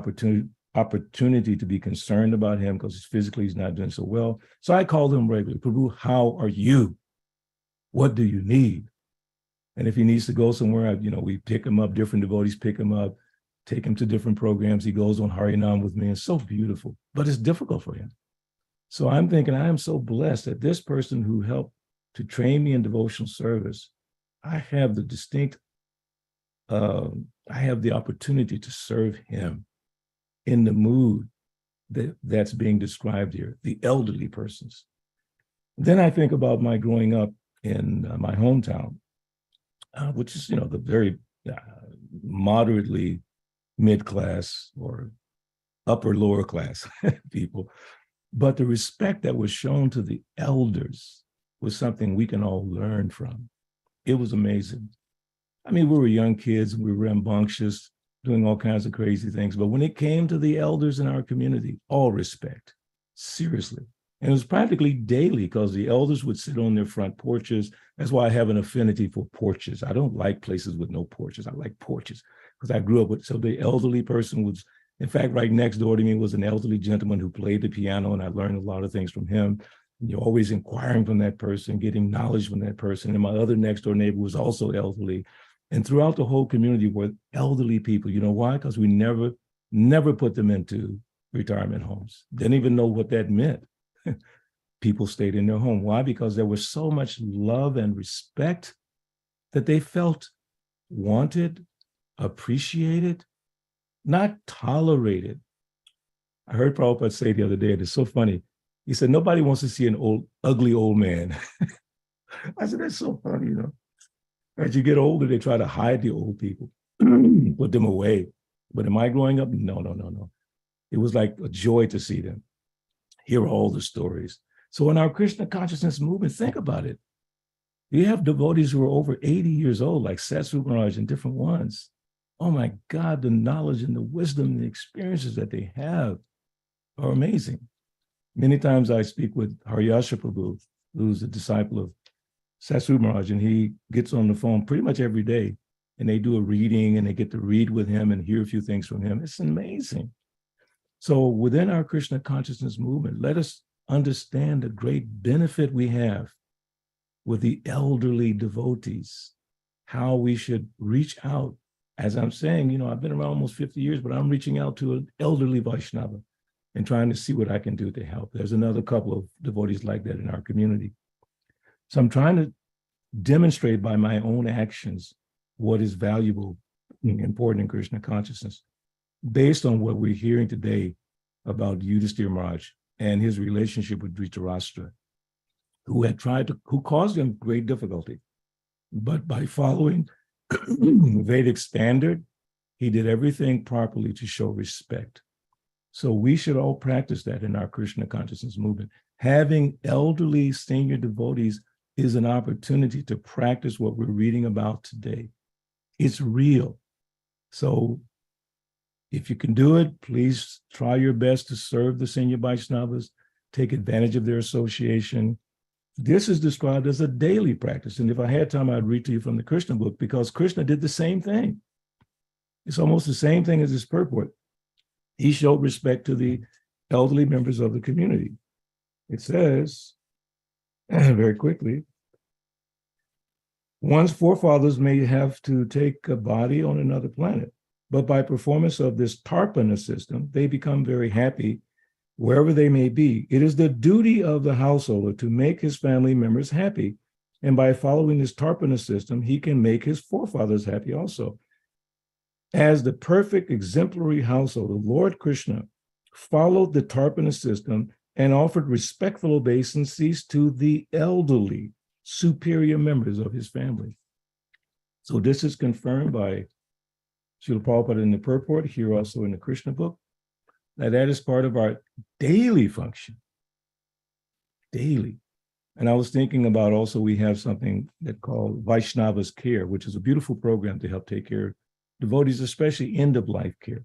opportunity to be concerned about him because physically he's not doing so well. So I call him regularly, Prabhu, how are you? What do you need? And if he needs to go somewhere, we pick him up, different devotees pick him up, take him to different programs. He goes on Harinam with me. It's so beautiful, but it's difficult for him. So I'm thinking, I am so blessed that this person who helped to train me in devotional service, I have the distinct, I have the opportunity to serve him in the mood that's being described here, the elderly persons. Then I think about my growing up in my hometown, which is, the very moderately mid-class or lower class people. But the respect that was shown to the elders was something we can all learn from. It was amazing. I mean, we were young kids, we were rambunctious, doing all kinds of crazy things. But when it came to the elders in our community, all respect, seriously. And it was practically daily because the elders would sit on their front porches. That's why I have an affinity for porches. I don't like places with no porches. I like porches because I grew up with, so the elderly person was, in fact, right next door to me was an elderly gentleman who played the piano, and I learned a lot of things from him. And you're always inquiring from that person, getting knowledge from that person. And my other next door neighbor was also elderly. And throughout the whole community were elderly people. You know why? Because we never put them into retirement homes. Didn't even know what that meant. People stayed in their home. Why? Because there was so much love and respect that they felt wanted, appreciated, not tolerated, I heard Prabhupada say the other day, and it's so funny. He said, nobody wants to see an ugly old man. I said, that's so funny, you know. As you get older, they try to hide the old people, put them away. But am I growing up? No, no, no, no. It was like a joy to see them, hear all the stories. So in our Krishna consciousness movement, think about it. You have devotees who are over 80 years old, like Satsu Maharaj and different ones. Oh my God, the knowledge and the wisdom and the experiences that they have are amazing. Many times I speak with Haryasha Prabhu, who's a disciple of Satsu Maharaj, and he gets on the phone pretty much every day, and they do a reading, and they get to read with him and hear a few things from him. It's amazing. So within our Krishna consciousness movement, let us understand the great benefit we have with the elderly devotees, how we should reach out. As I'm saying, you know, I've been around almost 50 years, but I'm reaching out to an elderly Vaishnava and trying to see what I can do to help. There's another couple of devotees like that in our community. So I'm trying to demonstrate by my own actions what is valuable and important in Krishna consciousness, based on what we're hearing today about Yudhisthira Maharaj and his relationship with Dhritarashtra, who caused him great difficulty. But by following Vedic standard, he did everything properly to show respect. So we should all practice that in our Krishna consciousness movement. Having elderly senior devotees is an opportunity to practice what we're reading about today. It's real. So if you can do it, please try your best to serve the senior Vaishnavas, take advantage of their association. This is described as a daily practice. And if I had time, I'd read to you from the Krishna book, because Krishna did the same thing. It's almost the same thing as his purport. He showed respect to the elderly members of the community. It says, very quickly, one's forefathers may have to take a body on another planet, but by performance of this Tarpana system, they become very happy wherever they may be. It is the duty of the householder to make his family members happy. And by following this Tarpana system, he can make his forefathers happy also. As the perfect exemplary householder, Lord Krishna followed the Tarpana system and offered respectful obeisances to the elderly, superior members of his family. So this is confirmed by Srila Prabhupada in the purport, here also in the Krishna book, that is part of our daily function, daily. And I was thinking about also, we have something that called Vaishnava's Care, which is a beautiful program to help take care of devotees, especially end-of-life care.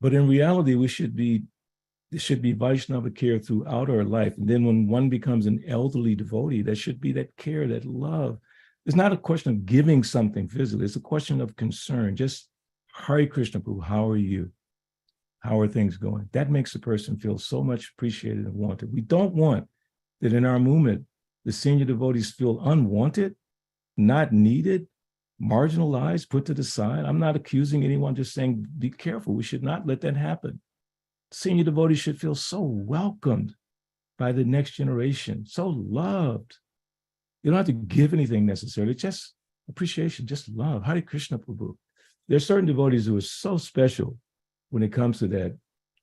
But in reality, there should be Vaishnava care throughout our life. And then when one becomes an elderly devotee, there should be that care, that love. It's not a question of giving something physically. It's a question of concern. Just, Hare Krishna Prabhu, how are you? How are things going? That makes a person feel so much appreciated and wanted. We don't want that in our movement, the senior devotees feel unwanted, not needed, marginalized, put to the side. I'm not accusing anyone, just saying, be careful. We should not let that happen. Senior devotees should feel so welcomed by the next generation, so loved. You don't have to give anything necessarily, just appreciation, just love. Hare Krishna Prabhu. There are certain devotees who are so special when it comes to that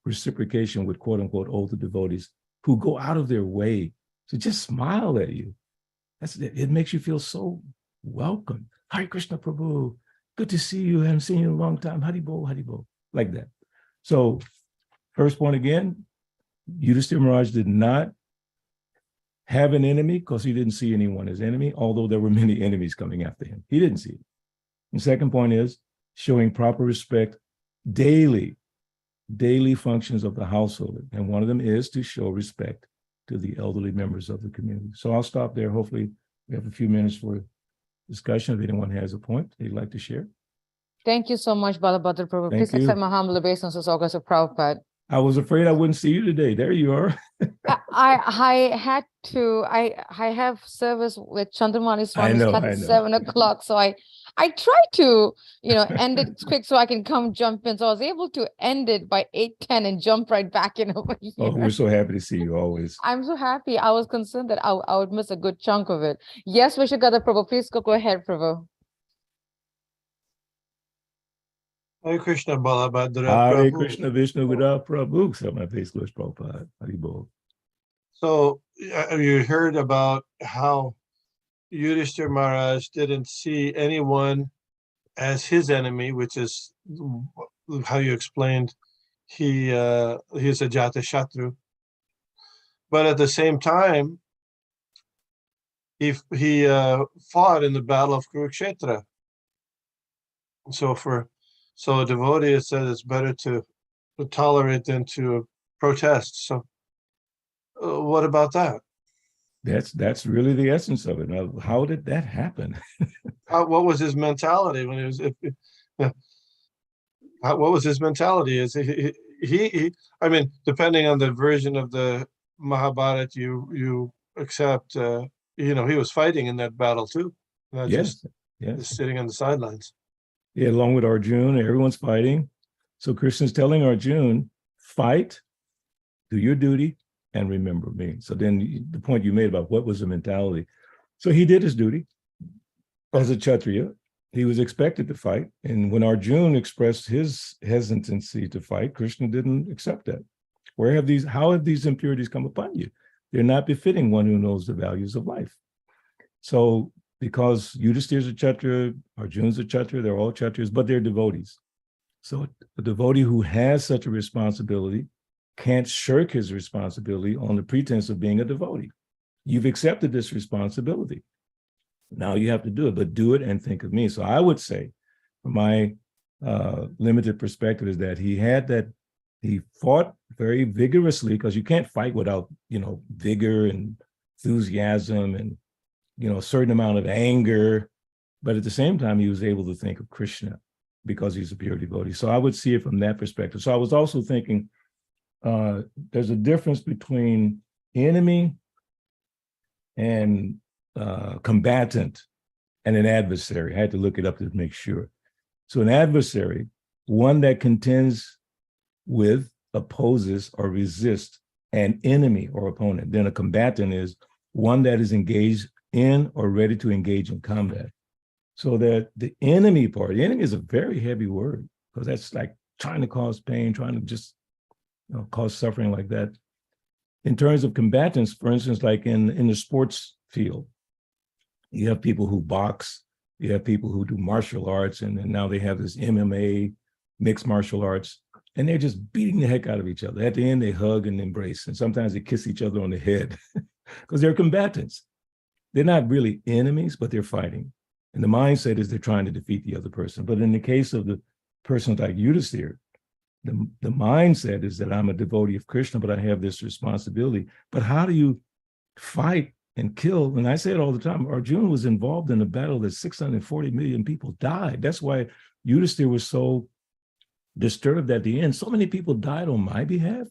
reciprocation with quote unquote older devotees, who go out of their way to just smile at you. It makes you feel so welcome. Hare Krishna Prabhu, good to see you. I haven't seen you in a long time. Haribol, like that. So first point again, Yudhisthira Maharaj did not have an enemy because he didn't see anyone as enemy, although there were many enemies coming after him. He didn't see it. And second point is showing proper respect daily functions of the household. And one of them is to show respect to the elderly members of the community. So I'll stop there. Hopefully we have a few minutes for discussion if anyone has a point they'd like to share. Thank you so much, Balabhadra Prabhu. Thank Please you. accept my humble obeisances, August of Prabhupada. I was afraid I wouldn't see you today. There you are. I had to, I have service with Chandramani Swami at 7 o'clock. So I tried to, end it quick so I can come jump in. So I was able to end it by 8:10 and jump right back in over here. Oh, we're so happy to see you always. I'm so happy. I was concerned that I would miss a good chunk of it. Yes, Vishagada Prabhu, please go ahead, Prabhu. Hare Krishna Balabhadra Hare Prabhu. Krishna Vishnu Guru Prabhu. So my face goes Prabhupada. Haribol. So you heard about how Yudhishthira Maharaj didn't see anyone as his enemy, which is how you explained he's a Jata Shatru. But at the same time, he fought in the battle of Kurukshetra. So a devotee, it says it's better to tolerate than to protest. So what about that? That's really the essence of it. Now, how did that happen? What was his mentality when he was? What was his mentality? Is he? I mean, depending on the version of the Mahabharata you accept, he was fighting in that battle too, not Yes, just sitting on the sidelines. Yeah, along with Arjuna, everyone's fighting. So Krishna's telling Arjuna, fight, do your duty, and remember me. So then the point you made about what was the mentality. So he did his duty as a Kshatriya. He was expected to fight. And when Arjuna expressed his hesitancy to fight, Krishna didn't accept that. How have these impurities come upon you? They're not befitting one who knows the values of life. So because Yudhishthira is a Kshatriya, Arjuna's a Kshatriya, they're all Kshatriyas, but they're devotees. So a devotee who has such a responsibility can't shirk his responsibility on the pretense of being a devotee. You've accepted this responsibility. Now you have to do it, but do it and think of me. So I would say, from my limited perspective, is that he fought very vigorously, because you can't fight without, vigor and enthusiasm and, a certain amount of anger. But at the same time, he was able to think of Krishna because he's a pure devotee. So I would see it from that perspective. So I was also thinking, there's a difference between enemy and combatant and an adversary. I had to look it up to make sure. So an adversary, one that contends with, opposes, or resists an enemy or opponent. Then a combatant is one that is engaged in or ready to engage in combat. So that the enemy part, the enemy is a very heavy word, because that's like trying to cause pain, trying to just cause suffering like that. In terms of combatants, for instance, like in the sports field, you have people who box, you have people who do martial arts, and now they have this MMA, mixed martial arts, and they're just beating the heck out of each other. At the end, they hug and embrace, and sometimes they kiss each other on the head because they're combatants. They're not really enemies, but they're fighting. And the mindset is they're trying to defeat the other person. But in the case of the person like Yudhishthira, the mindset is that I'm a devotee of Krishna, but I have this responsibility. But how do you fight and kill? And I say it all the time, Arjuna was involved in a battle that 640 million people died. That's why Yudhishthira was so disturbed at the end. So many people died on my behalf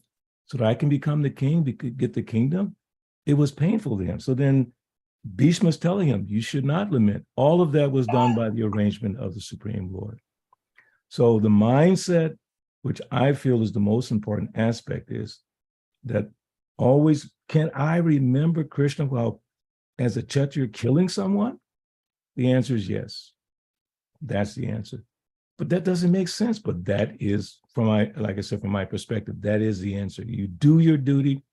so that I can become the king, get the kingdom. It was painful to him. So then Bhishma's telling him, you should not lament. All of that was done by the arrangement of the Supreme Lord. So the mindset, which I feel is the most important aspect, is that always, can I remember Krishna while as a Kshatriya killing someone? The answer is yes. That's the answer. But that doesn't make sense. But that is, like I said, from my perspective, that is the answer. You do your duty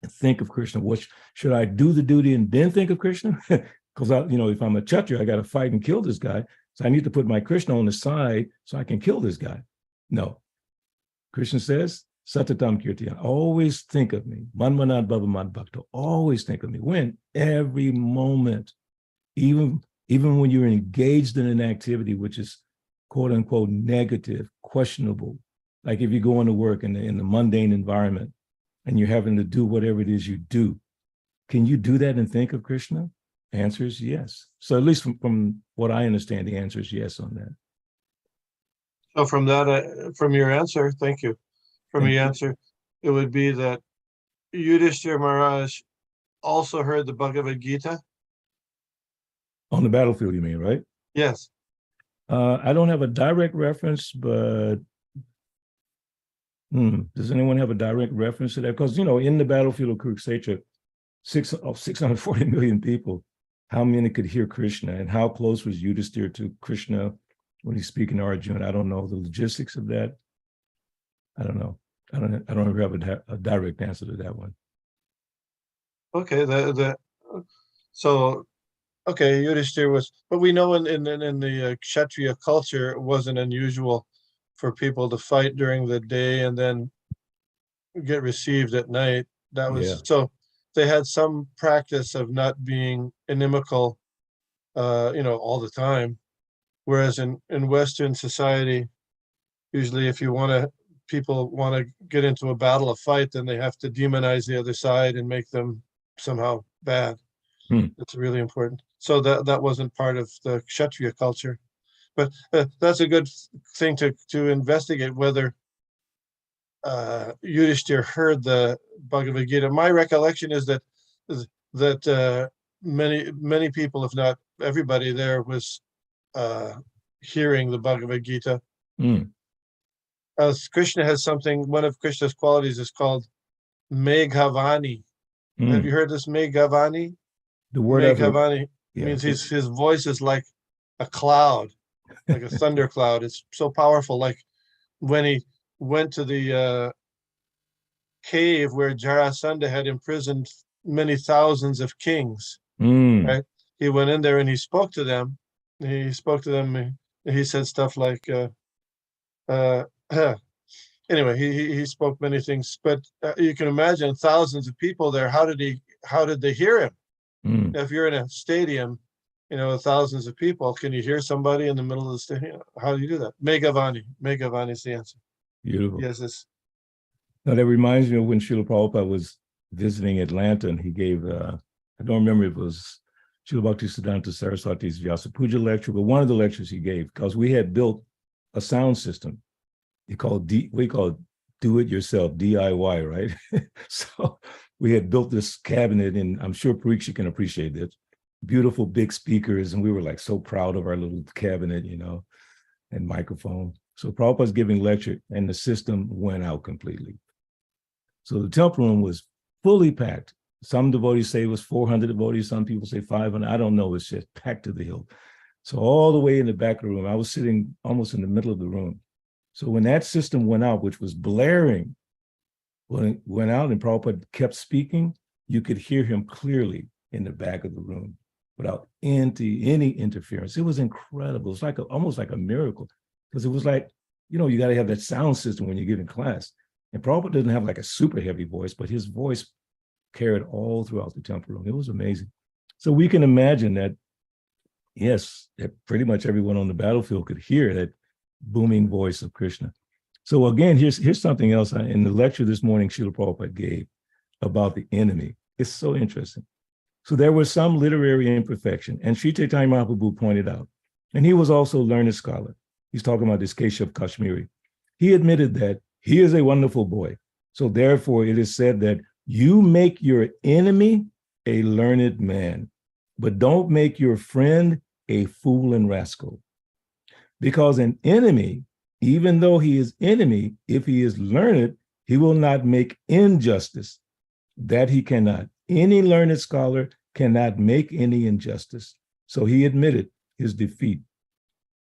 and think of Krishna. What should I do the duty and then think of Krishna? Because if I'm a Kshatriya, I got to fight and kill this guy. So I need to put my Krishna on the side so I can kill this guy. No. Krishna says, Satatam Kirtiyan, always think of me. Manmanad Bhavamad Bhakta, always think of me. When? Every moment. Even when you're engaged in an activity which is quote unquote negative, questionable, like if you go into work in the mundane environment and you're having to do whatever it is you do, can you do that and think of Krishna? Answer is yes. So at least from what I understand, the answer is yes on that. So from that, from your answer, thank you. From your answer, it would be that Yudhishthira Maharaj also heard the Bhagavad Gita? On the battlefield, you mean, right? Yes. I don't have a direct reference, but does anyone have a direct reference to that? Because, in the battlefield of Kurukshetra, 640 million people, how many could hear Krishna, and how close was Yudhishthira to Krishna when he's speaking to Arjuna. I don't know the logistics of that. I don't know. I don't ever have a direct answer to that one. Okay, so okay, Yudhishthira was, but we know in the Kshatriya culture, it wasn't unusual for people to fight during the day and then get received at night. That was, Yeah. so they had some practice of not being inimical, all the time. Whereas in Western society, usually if people want to get into a battle, a fight, then they have to demonize the other side and make them somehow bad. It's really important. So that wasn't part of the Kshatriya culture. But that's a good thing to investigate, whether Yudhishthira heard the Bhagavad Gita. My recollection is that many people, if not everybody there, was hearing the Bhagavad Gita. Krishna has something, one of Krishna's qualities is called Meghavani. Have you heard this Meghavani? The word Meghavani yeah, means his voice is like a cloud, like a thunder cloud. It's so powerful. Like when he went to the cave where Jarasandha had imprisoned many thousands of kings, right? He went in there and he spoke to them. He said stuff like, anyway, he spoke many things, but you can imagine thousands of people there. How did they hear him? If you're in a stadium, thousands of people, can you hear somebody in the middle of the stadium? How do you do that? Meghavani is the answer. Beautiful. Yes. Now that reminds me of when Srila Prabhupada was visiting Atlanta, and he gave, I don't remember if it was Srila Bhaktisiddhanta Saraswati's Vyasa Puja lecture, but one of the lectures he gave, because we had built a sound system. We call it do it yourself, DIY, right? So we had built this cabinet, and I'm sure Pariksha can appreciate this. Beautiful big speakers, and we were like so proud of our little cabinet, and microphone. So Prabhupada's giving lecture, and the system went out completely. So the temple room was fully packed. Some devotees say it was 400 devotees. Some people say 500. I don't know. It's just packed to the hill. So all the way in the back of the room, I was sitting almost in the middle of the room. So when that system went out, which was blaring, when it went out and Prabhupada kept speaking, you could hear him clearly in the back of the room without any interference. It was incredible. It's like almost like a miracle, because it was like, you got to have that sound system when you're giving class. And Prabhupada doesn't have like a super heavy voice, but his voice carried all throughout the temple room. It was amazing. So we can imagine that, yes, that pretty much everyone on the battlefield could hear that booming voice of Krishna. So again, here's something else in the lecture this morning Srila Prabhupada gave about the enemy. It's so interesting. So there was some literary imperfection, and Sri Chaitanya Mahaprabhu pointed out, and he was also a learned scholar. He's talking about this Keshav Kashmiri. He admitted that he is a wonderful boy. So therefore it is said that you make your enemy a learned man, but don't make your friend a fool and rascal. Because an enemy, even though he is enemy, if he is learned, he will not make injustice. That he cannot. Any learned scholar cannot make any injustice. So he admitted his defeat.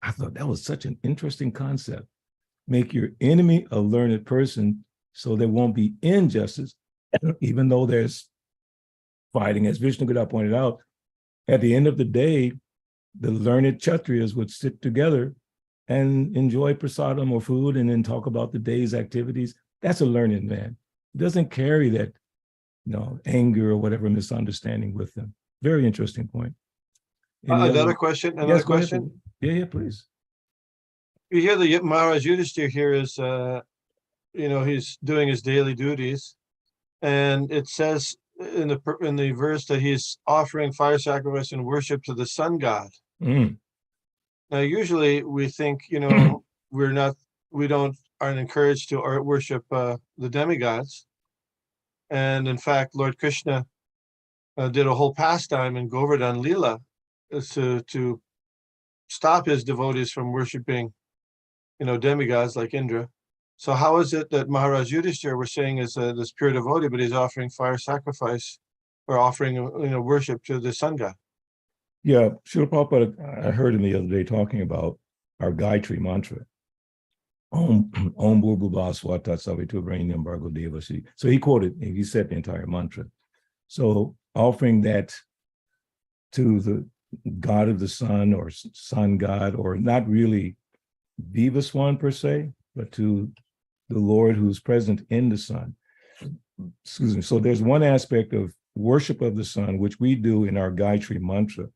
I thought that was such an interesting concept. Make your enemy a learned person so there won't be injustice, even though there's fighting. As Vishnu Gada pointed out, at the end of the day, the learned Kshatriyas would sit together and enjoy prasadam or food and then talk about the day's activities. That's a learned man. It doesn't carry that anger or whatever misunderstanding with them. Very interesting point. Another question. Yes, question. Yeah, please. You hear the Maharaj Yudhishthira here is, he's doing his daily duties, and it says in the verse that he's offering fire sacrifice and worship to the sun god. Now, usually we think, we aren't encouraged to worship the demigods. And in fact, Lord Krishna did a whole pastime in Govardhan Leela to stop his devotees from worshiping, demigods like Indra. So how is it that Maharaj Yudhishthira, we're saying, is this pure devotee, but he's offering fire sacrifice or offering, worship to the sun god? Yeah, Srila Prabhupada, I heard him the other day talking about our Gayatri mantra. Om Bhurbhuva Swata Savitur Varenyam Bhargo Devasi. So he said the entire mantra. So offering that to the God of the sun or sun God, or not really Vivaswan per se, but to the Lord who's present in the sun. Excuse me. So there's one aspect of worship of the sun, which we do in our Gayatri mantra.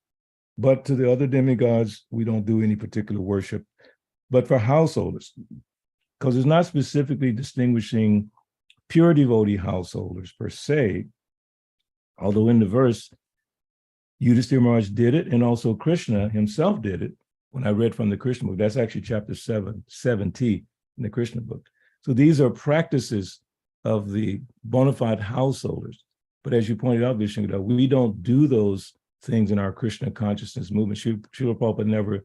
But to the other demigods, we don't do any particular worship. But for householders, because it's not specifically distinguishing pure devotee householders per se, although in the verse, Yudhisthira Maharaj did it, and also Krishna himself did it. When I read from the Krishna book, that's actually chapter 70 in the Krishna book. So these are practices of the bona fide householders. But as you pointed out, Vishnukada, we don't do those things in our Krishna consciousness movement. Srila Prabhupada never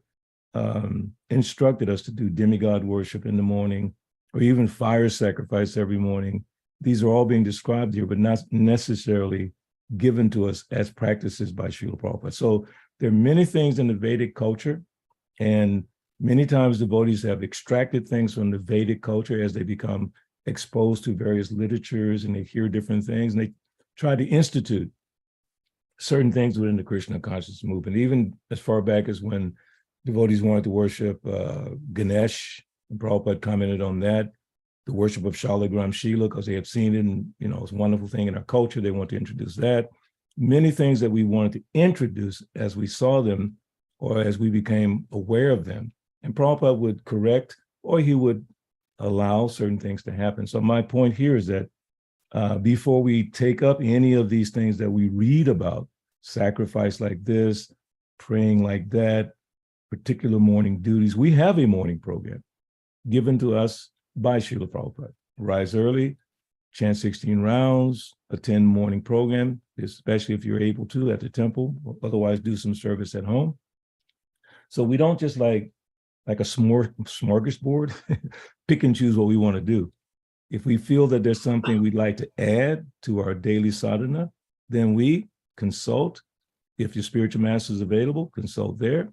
instructed us to do demigod worship in the morning, or even fire sacrifice every morning. These are all being described here, but not necessarily given to us as practices by Srila Prabhupada. So there are many things in the Vedic culture, and many times devotees have extracted things from the Vedic culture as they become exposed to various literatures and they hear different things, and they try to institute certain things within the Krishna consciousness movement, even as far back as when devotees wanted to worship Ganesh, and Prabhupada commented on that, the worship of Shalagram Shila, because they had seen it, and it's a wonderful thing in our culture. They want to introduce that. Many things that we wanted to introduce as we saw them or as we became aware of them. And Prabhupada would correct, or he would allow certain things to happen. So my point here is that before we take up any of these things that we read about, sacrifice like this, praying like that, particular morning duties, we have a morning program given to us by Srila Prabhupada. Rise early, chant 16 rounds, attend morning program, especially if you're able to at the temple, otherwise do some service at home. So we don't just like a smorgasbord, pick and choose what we want to do. If we feel that there's something we'd like to add to our daily sadhana, then we consult. If your spiritual master is available, consult there.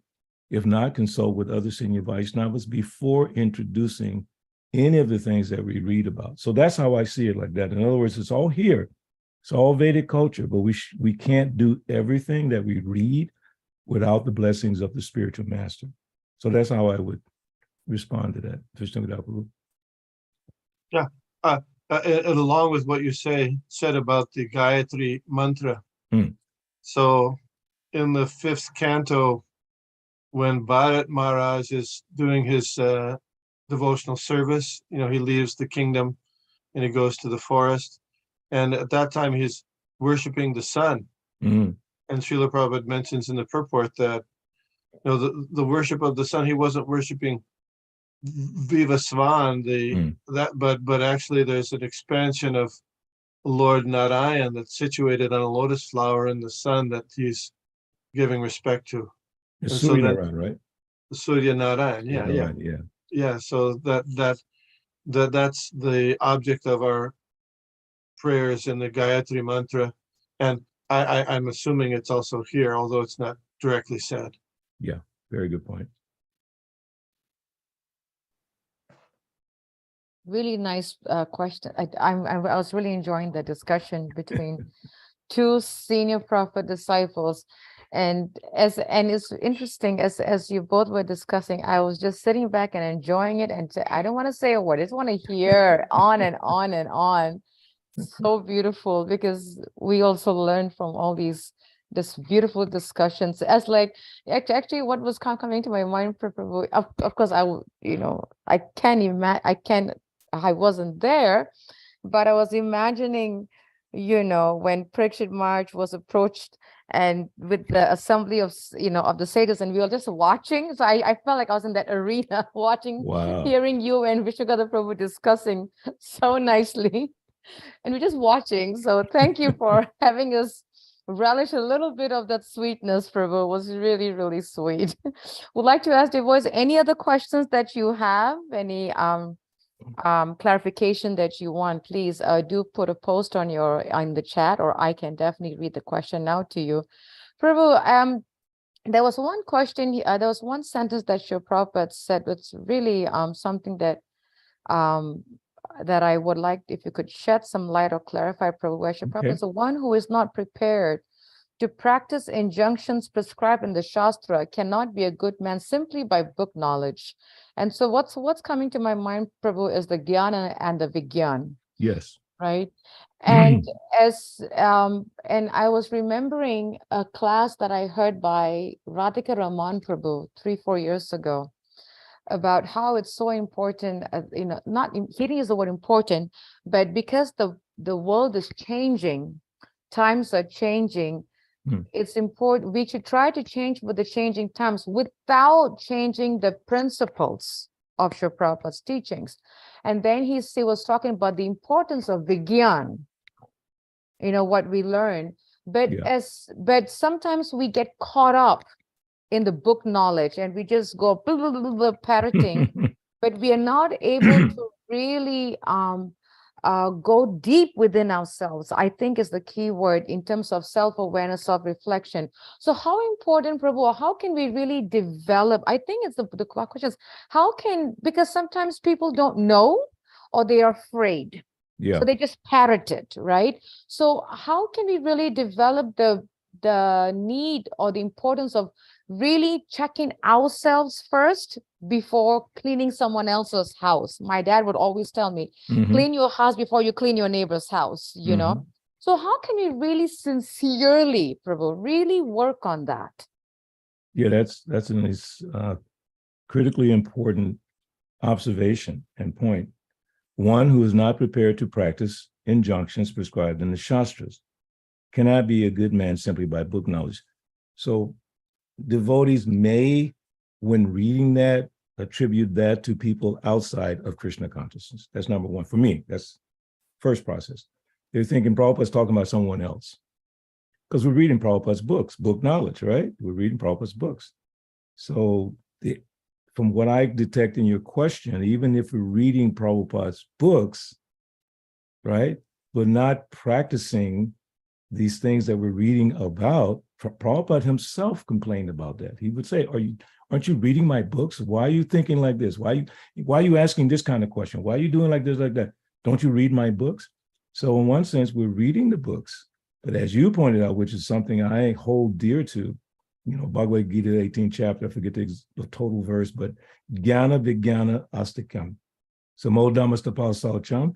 If not, consult with other senior Vaishnavas before introducing any of the things that we read about. So that's how I see it like that. In other words, it's all here. It's all Vedic culture, but we can't do everything that we read without the blessings of the spiritual master. So that's how I would respond to that. Yeah, and along with what you said about the Gayatri mantra. So in the 5th canto, when Bharat Maharaj is doing his devotional service, he leaves the kingdom and he goes to the forest. And at that time, he's worshiping the sun. And Srila Prabhupada mentions in the purport that the worship of the sun, he wasn't worshiping Vivaswan, but actually there's an expansion of Lord Narayan that's situated on a lotus flower in the sun that he's giving respect to. It's Surya Narayan, right? Surya Narayan, yeah. So that's the object of our prayers in the Gayatri mantra, and I'm assuming it's also here, although it's not directly said. Yeah, very good point. Really nice question. I was really enjoying the discussion between two senior prophet disciples, and it's interesting as you both were discussing. I was just sitting back and enjoying it, and I don't want to say a word. I just want to hear on and on and on. So beautiful, because we also learn from all these beautiful discussions. As like actually what was coming to my mind, of course I wasn't there, but I was imagining, when Parikshit Maharaj was approached and with the assembly of the sages, and we were just watching. So I felt like I was in that arena watching, hearing you and Vishnukada Prabhu discussing so nicely. And we're just watching. So thank you for having us relish a little bit of that sweetness, Prabhu. It was really, really sweet. Would like to ask devotees, any other questions that you have, any clarification that you want, please do put a post on the chat, or I can definitely read the question now to you. Prabhu, there was one question, there was one sentence that Srila Prabhupada said, was really something that that I would like if you could shed some light or clarify, Prabhu. Where Srila Prabhupada said, one who is not prepared to practice injunctions prescribed in the Shastra cannot be a good man simply by book knowledge. And so what's coming to my mind, Prabhu, is the Jnana and the Vigyan. Yes. Right. And and I was remembering a class that I heard by Radhika Raman Prabhu 3-4 years ago about how it's so important, not he didn't use the word important, but because the world is changing, times are changing, it's important we should try to change with the changing times without changing the principles of Srila Prabhupada's teachings. And then he was talking about the importance of Vigyan, what we learn, but but sometimes we get caught up in the book knowledge and we just go blah, blah, blah, blah, parroting, but we are not able to really go deep within ourselves, I think is the key word in terms of self-awareness, self-reflection. So how important, Prabhu, how can we really develop? I think it's the question is, because sometimes people don't know or they are afraid. Yeah. So they just parrot it, right? So how can we really develop the need or the importance of really checking ourselves first before cleaning someone else's house? My dad would always tell me, clean your house before you clean your neighbor's house, you know? So how can we really sincerely, Prabhu, really work on that? Yeah, that's a critically important observation and point. One who is not prepared to practice injunctions prescribed in the Shastras cannot be a good man simply by book knowledge. So devotees may, when reading that, attribute that to people outside of Krishna consciousness. That's number one. For me, that's first process. They're thinking Prabhupada's talking about someone else. Because we're reading Prabhupada's books, book knowledge, right? We're reading Prabhupada's books. So from what I detect in your question, even if we're reading Prabhupada's books, right, we're not practicing these things that we're reading about. Prabhupada himself complained about that. He would say, aren't you reading my books? Why are you thinking like this? Why are you asking this kind of question? Why are you doing like this, like that? Don't you read my books? So in one sense, we're reading the books. But as you pointed out, which is something I hold dear to, Bhagavad Gita, 18th chapter, I forget the total verse, but Jnana Vijnana Astikam. Samodhamastapal Salcham,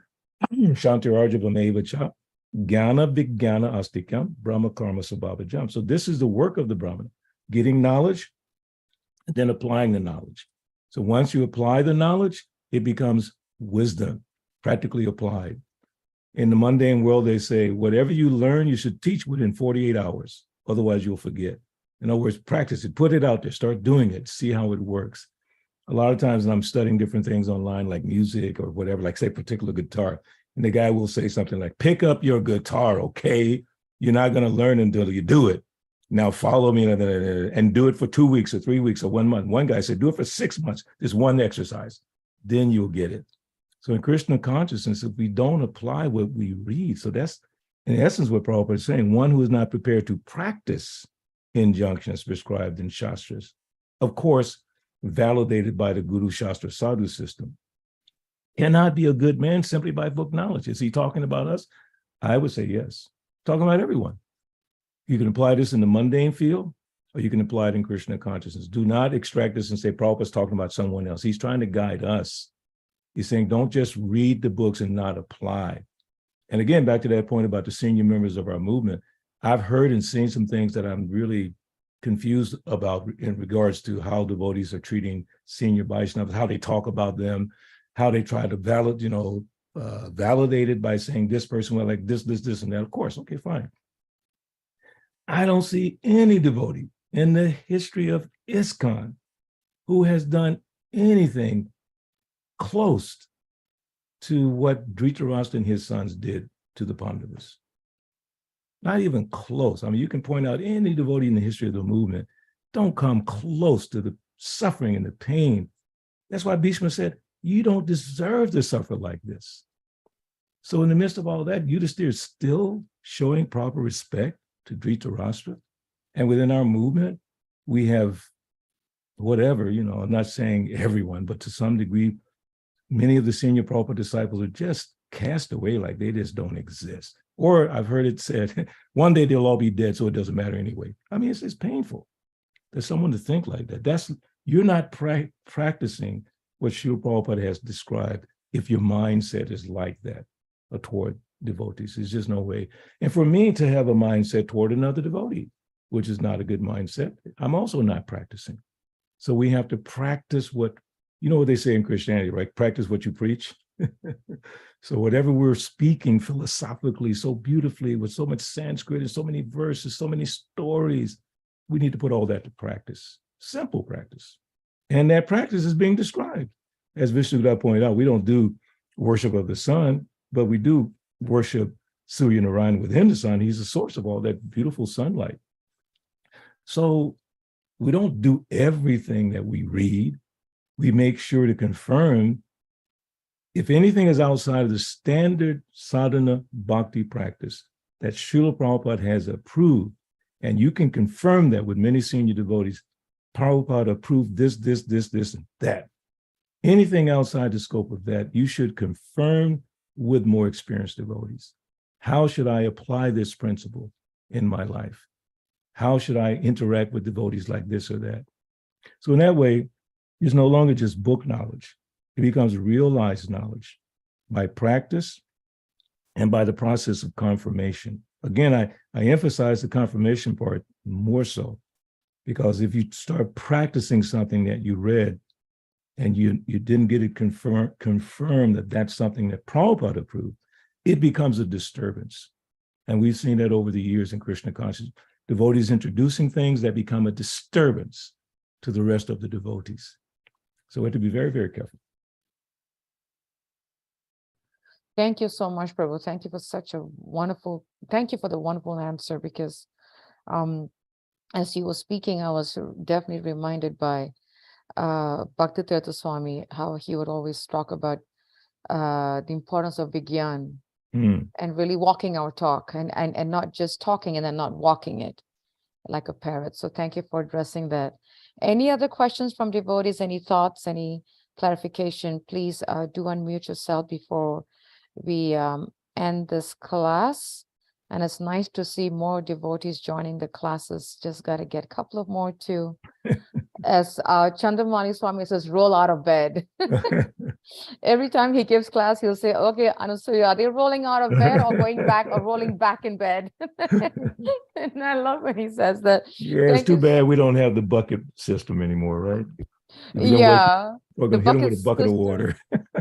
Shantirajavameva Cha, Jnana Vijnana Astikam, Brahma Karma Sabhavajam. So this is the work of the Brahmana, getting knowledge, and then applying the knowledge. So once you apply the knowledge, it becomes wisdom, practically applied. In the mundane world, they say, whatever you learn, you should teach within 48 hours. Otherwise, you'll forget. In other words, practice it, put it out there, start doing it, see how it works. A lot of times when I'm studying different things online, like music or whatever, like say particular guitar, and the guy will say something like, pick up your guitar, okay? You're not gonna learn until you do it. Now follow me and do it for 2 weeks or 3 weeks or 1 month. One guy said, do it for 6 months, just one exercise, then you'll get it. So in Krishna consciousness, if we don't apply what we read, so that's in essence what Prabhupada is saying, one who is not prepared to practice injunctions prescribed in Shastras, of course, validated by the Guru Shastra Sadhu system, cannot be a good man simply by book knowledge. Is he talking about us? I would say yes. Talking about everyone. You can apply this in the mundane field, or you can apply it in Krishna consciousness. Do not extract this and say Prabhupada's talking about someone else. He's trying to guide us. He's saying, don't just read the books and not apply. And again, back to that point about the senior members of our movement, I've heard and seen some things that I'm really confused about in regards to how devotees are treating senior Vaishnavas, how they talk about them, how they try to validate it by saying this person went like this, and that. Of course, okay, fine. I don't see any devotee in the history of ISKCON who has done anything close to what Dhritarashtra and his sons did to the Pandavas. Not even close. I mean, you can point out any devotee in the history of the movement, don't come close to the suffering and the pain. That's why Bhishma said, you don't deserve to suffer like this. So in the midst of all that, Yudhisthira is still showing proper respect to Dhritarashtra. And within our movement, we have whatever, I'm not saying everyone, but to some degree, many of the senior Prabhupada disciples are just cast away, like they just don't exist. Or I've heard it said, one day they'll all be dead, so it doesn't matter anyway. I mean, it's painful. There's someone to think like that. You're not practicing what Srila Prabhupada has described if your mindset is like that toward devotees. There's just no way. And for me to have a mindset toward another devotee, which is not a good mindset, I'm also not practicing. So we have to practice what they say in Christianity, right? Practice what you preach. So whatever we're speaking philosophically, so beautifully, with so much Sanskrit and so many verses, so many stories, we need to put all that to practice, simple practice. And that practice is being described. As Vishnu pointed out, we don't do worship of the sun, but we do worship Surya Narayan within the sun. He's the source of all that beautiful sunlight. So we don't do everything that we read. We make sure to confirm if anything is outside of the standard sadhana bhakti practice that Srila Prabhupada has approved, and you can confirm that with many senior devotees, Prabhupada approved this, and that. Anything outside the scope of that, you should confirm with more experienced devotees. How should I apply this principle in my life? How should I interact with devotees like this or that? So in that way, it's no longer just book knowledge. It becomes realized knowledge by practice and by the process of confirmation. Again, I emphasize the confirmation part more so, because if you start practicing something that you read and you didn't get it confirmed that that's something that Prabhupada approved, it becomes a disturbance. And we've seen that over the years in Krishna consciousness. Devotees introducing things that become a disturbance to the rest of the devotees. So we have to be very, very careful. Thank you so much, Prabhu. Thank you for thank you for the wonderful answer, because as you were speaking, I was definitely reminded by Bhaktitirtha Swami, how he would always talk about the importance of Vigyan and really walking our talk and not just talking and then not walking it like a parrot. So thank you for addressing that. Any other questions from devotees? Any thoughts, any clarification? Please do unmute yourself before we end this class. And it's nice to see more devotees joining the classes. Just got to get a couple of more too. As Chandramani Swami says, roll out of bed. Every time he gives class, he'll say, okay, Anasuya, are they rolling out of bed or going back or rolling back in bed? And I love when he says that. Yeah, it's too bad we don't have the bucket system anymore, right? Yeah. We're going to hit him with a bucket of water.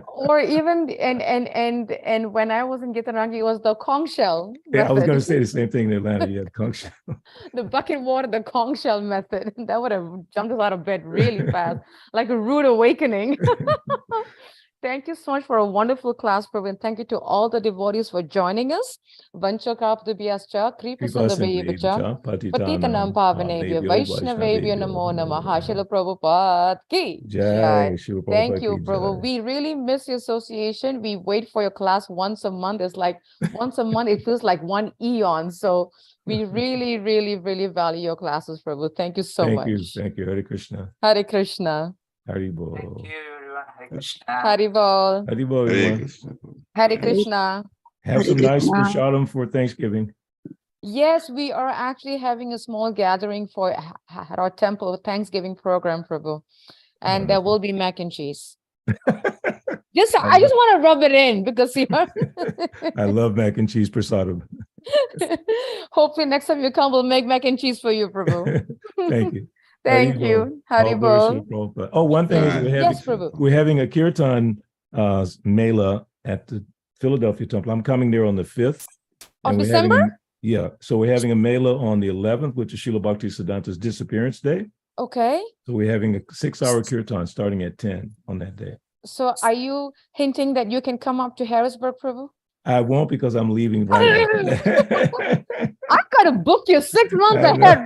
Or even, and when I was in Gitarangi, it was the conch shell Yeah, method. I was going to say the same thing in Atlanta. Yeah, the conch shell. The bucket water, the conch shell method. That would have jumped us out of bed really fast, like a rude awakening. Thank you so much for a wonderful class, Praveen. Thank you to all the devotees for joining us. Vancha kapdubhyascha, kripasundavevacha, patitanam pavanebhyo, vaishnavebhyo namo namaha. Srila Prabhupada ki jai. Thank you, Prabhu. We really miss the association. We wait for your class once a month. It's like once a month, it feels like one eon. So we really, really, really value your classes, Prabhu. Thank you so much. Thank you. Hare Krishna. Hare Krishna. Hare Bol. Thank you, everyone. Hare Krishna. Hare Bol. Hare Bol, Hare everyone. Krishna. Hare Krishna. Have some nice prasadam for Thanksgiving. Yes, we are actually having a small gathering for at our temple Thanksgiving program, Prabhu. And there will be mac and cheese. I just want to rub it in because I love mac and cheese prasadam. Hopefully next time you come, we'll make mac and cheese for you, Prabhu. Thank you. Thank you. Haribol. Oh, one thing is we're having a kirtan mela at the Philadelphia Temple. I'm coming there on the 5th. On December? So we're having a mela on the 11th, which is Srila Bhaktisiddhanta's disappearance day. Okay. So we're having a 6-hour kirtan starting at 10 on that day. So are you hinting that you can come up to Harrisburg, Prabhu? I won't, because I'm leaving right now. I've got to book you 6 months ahead,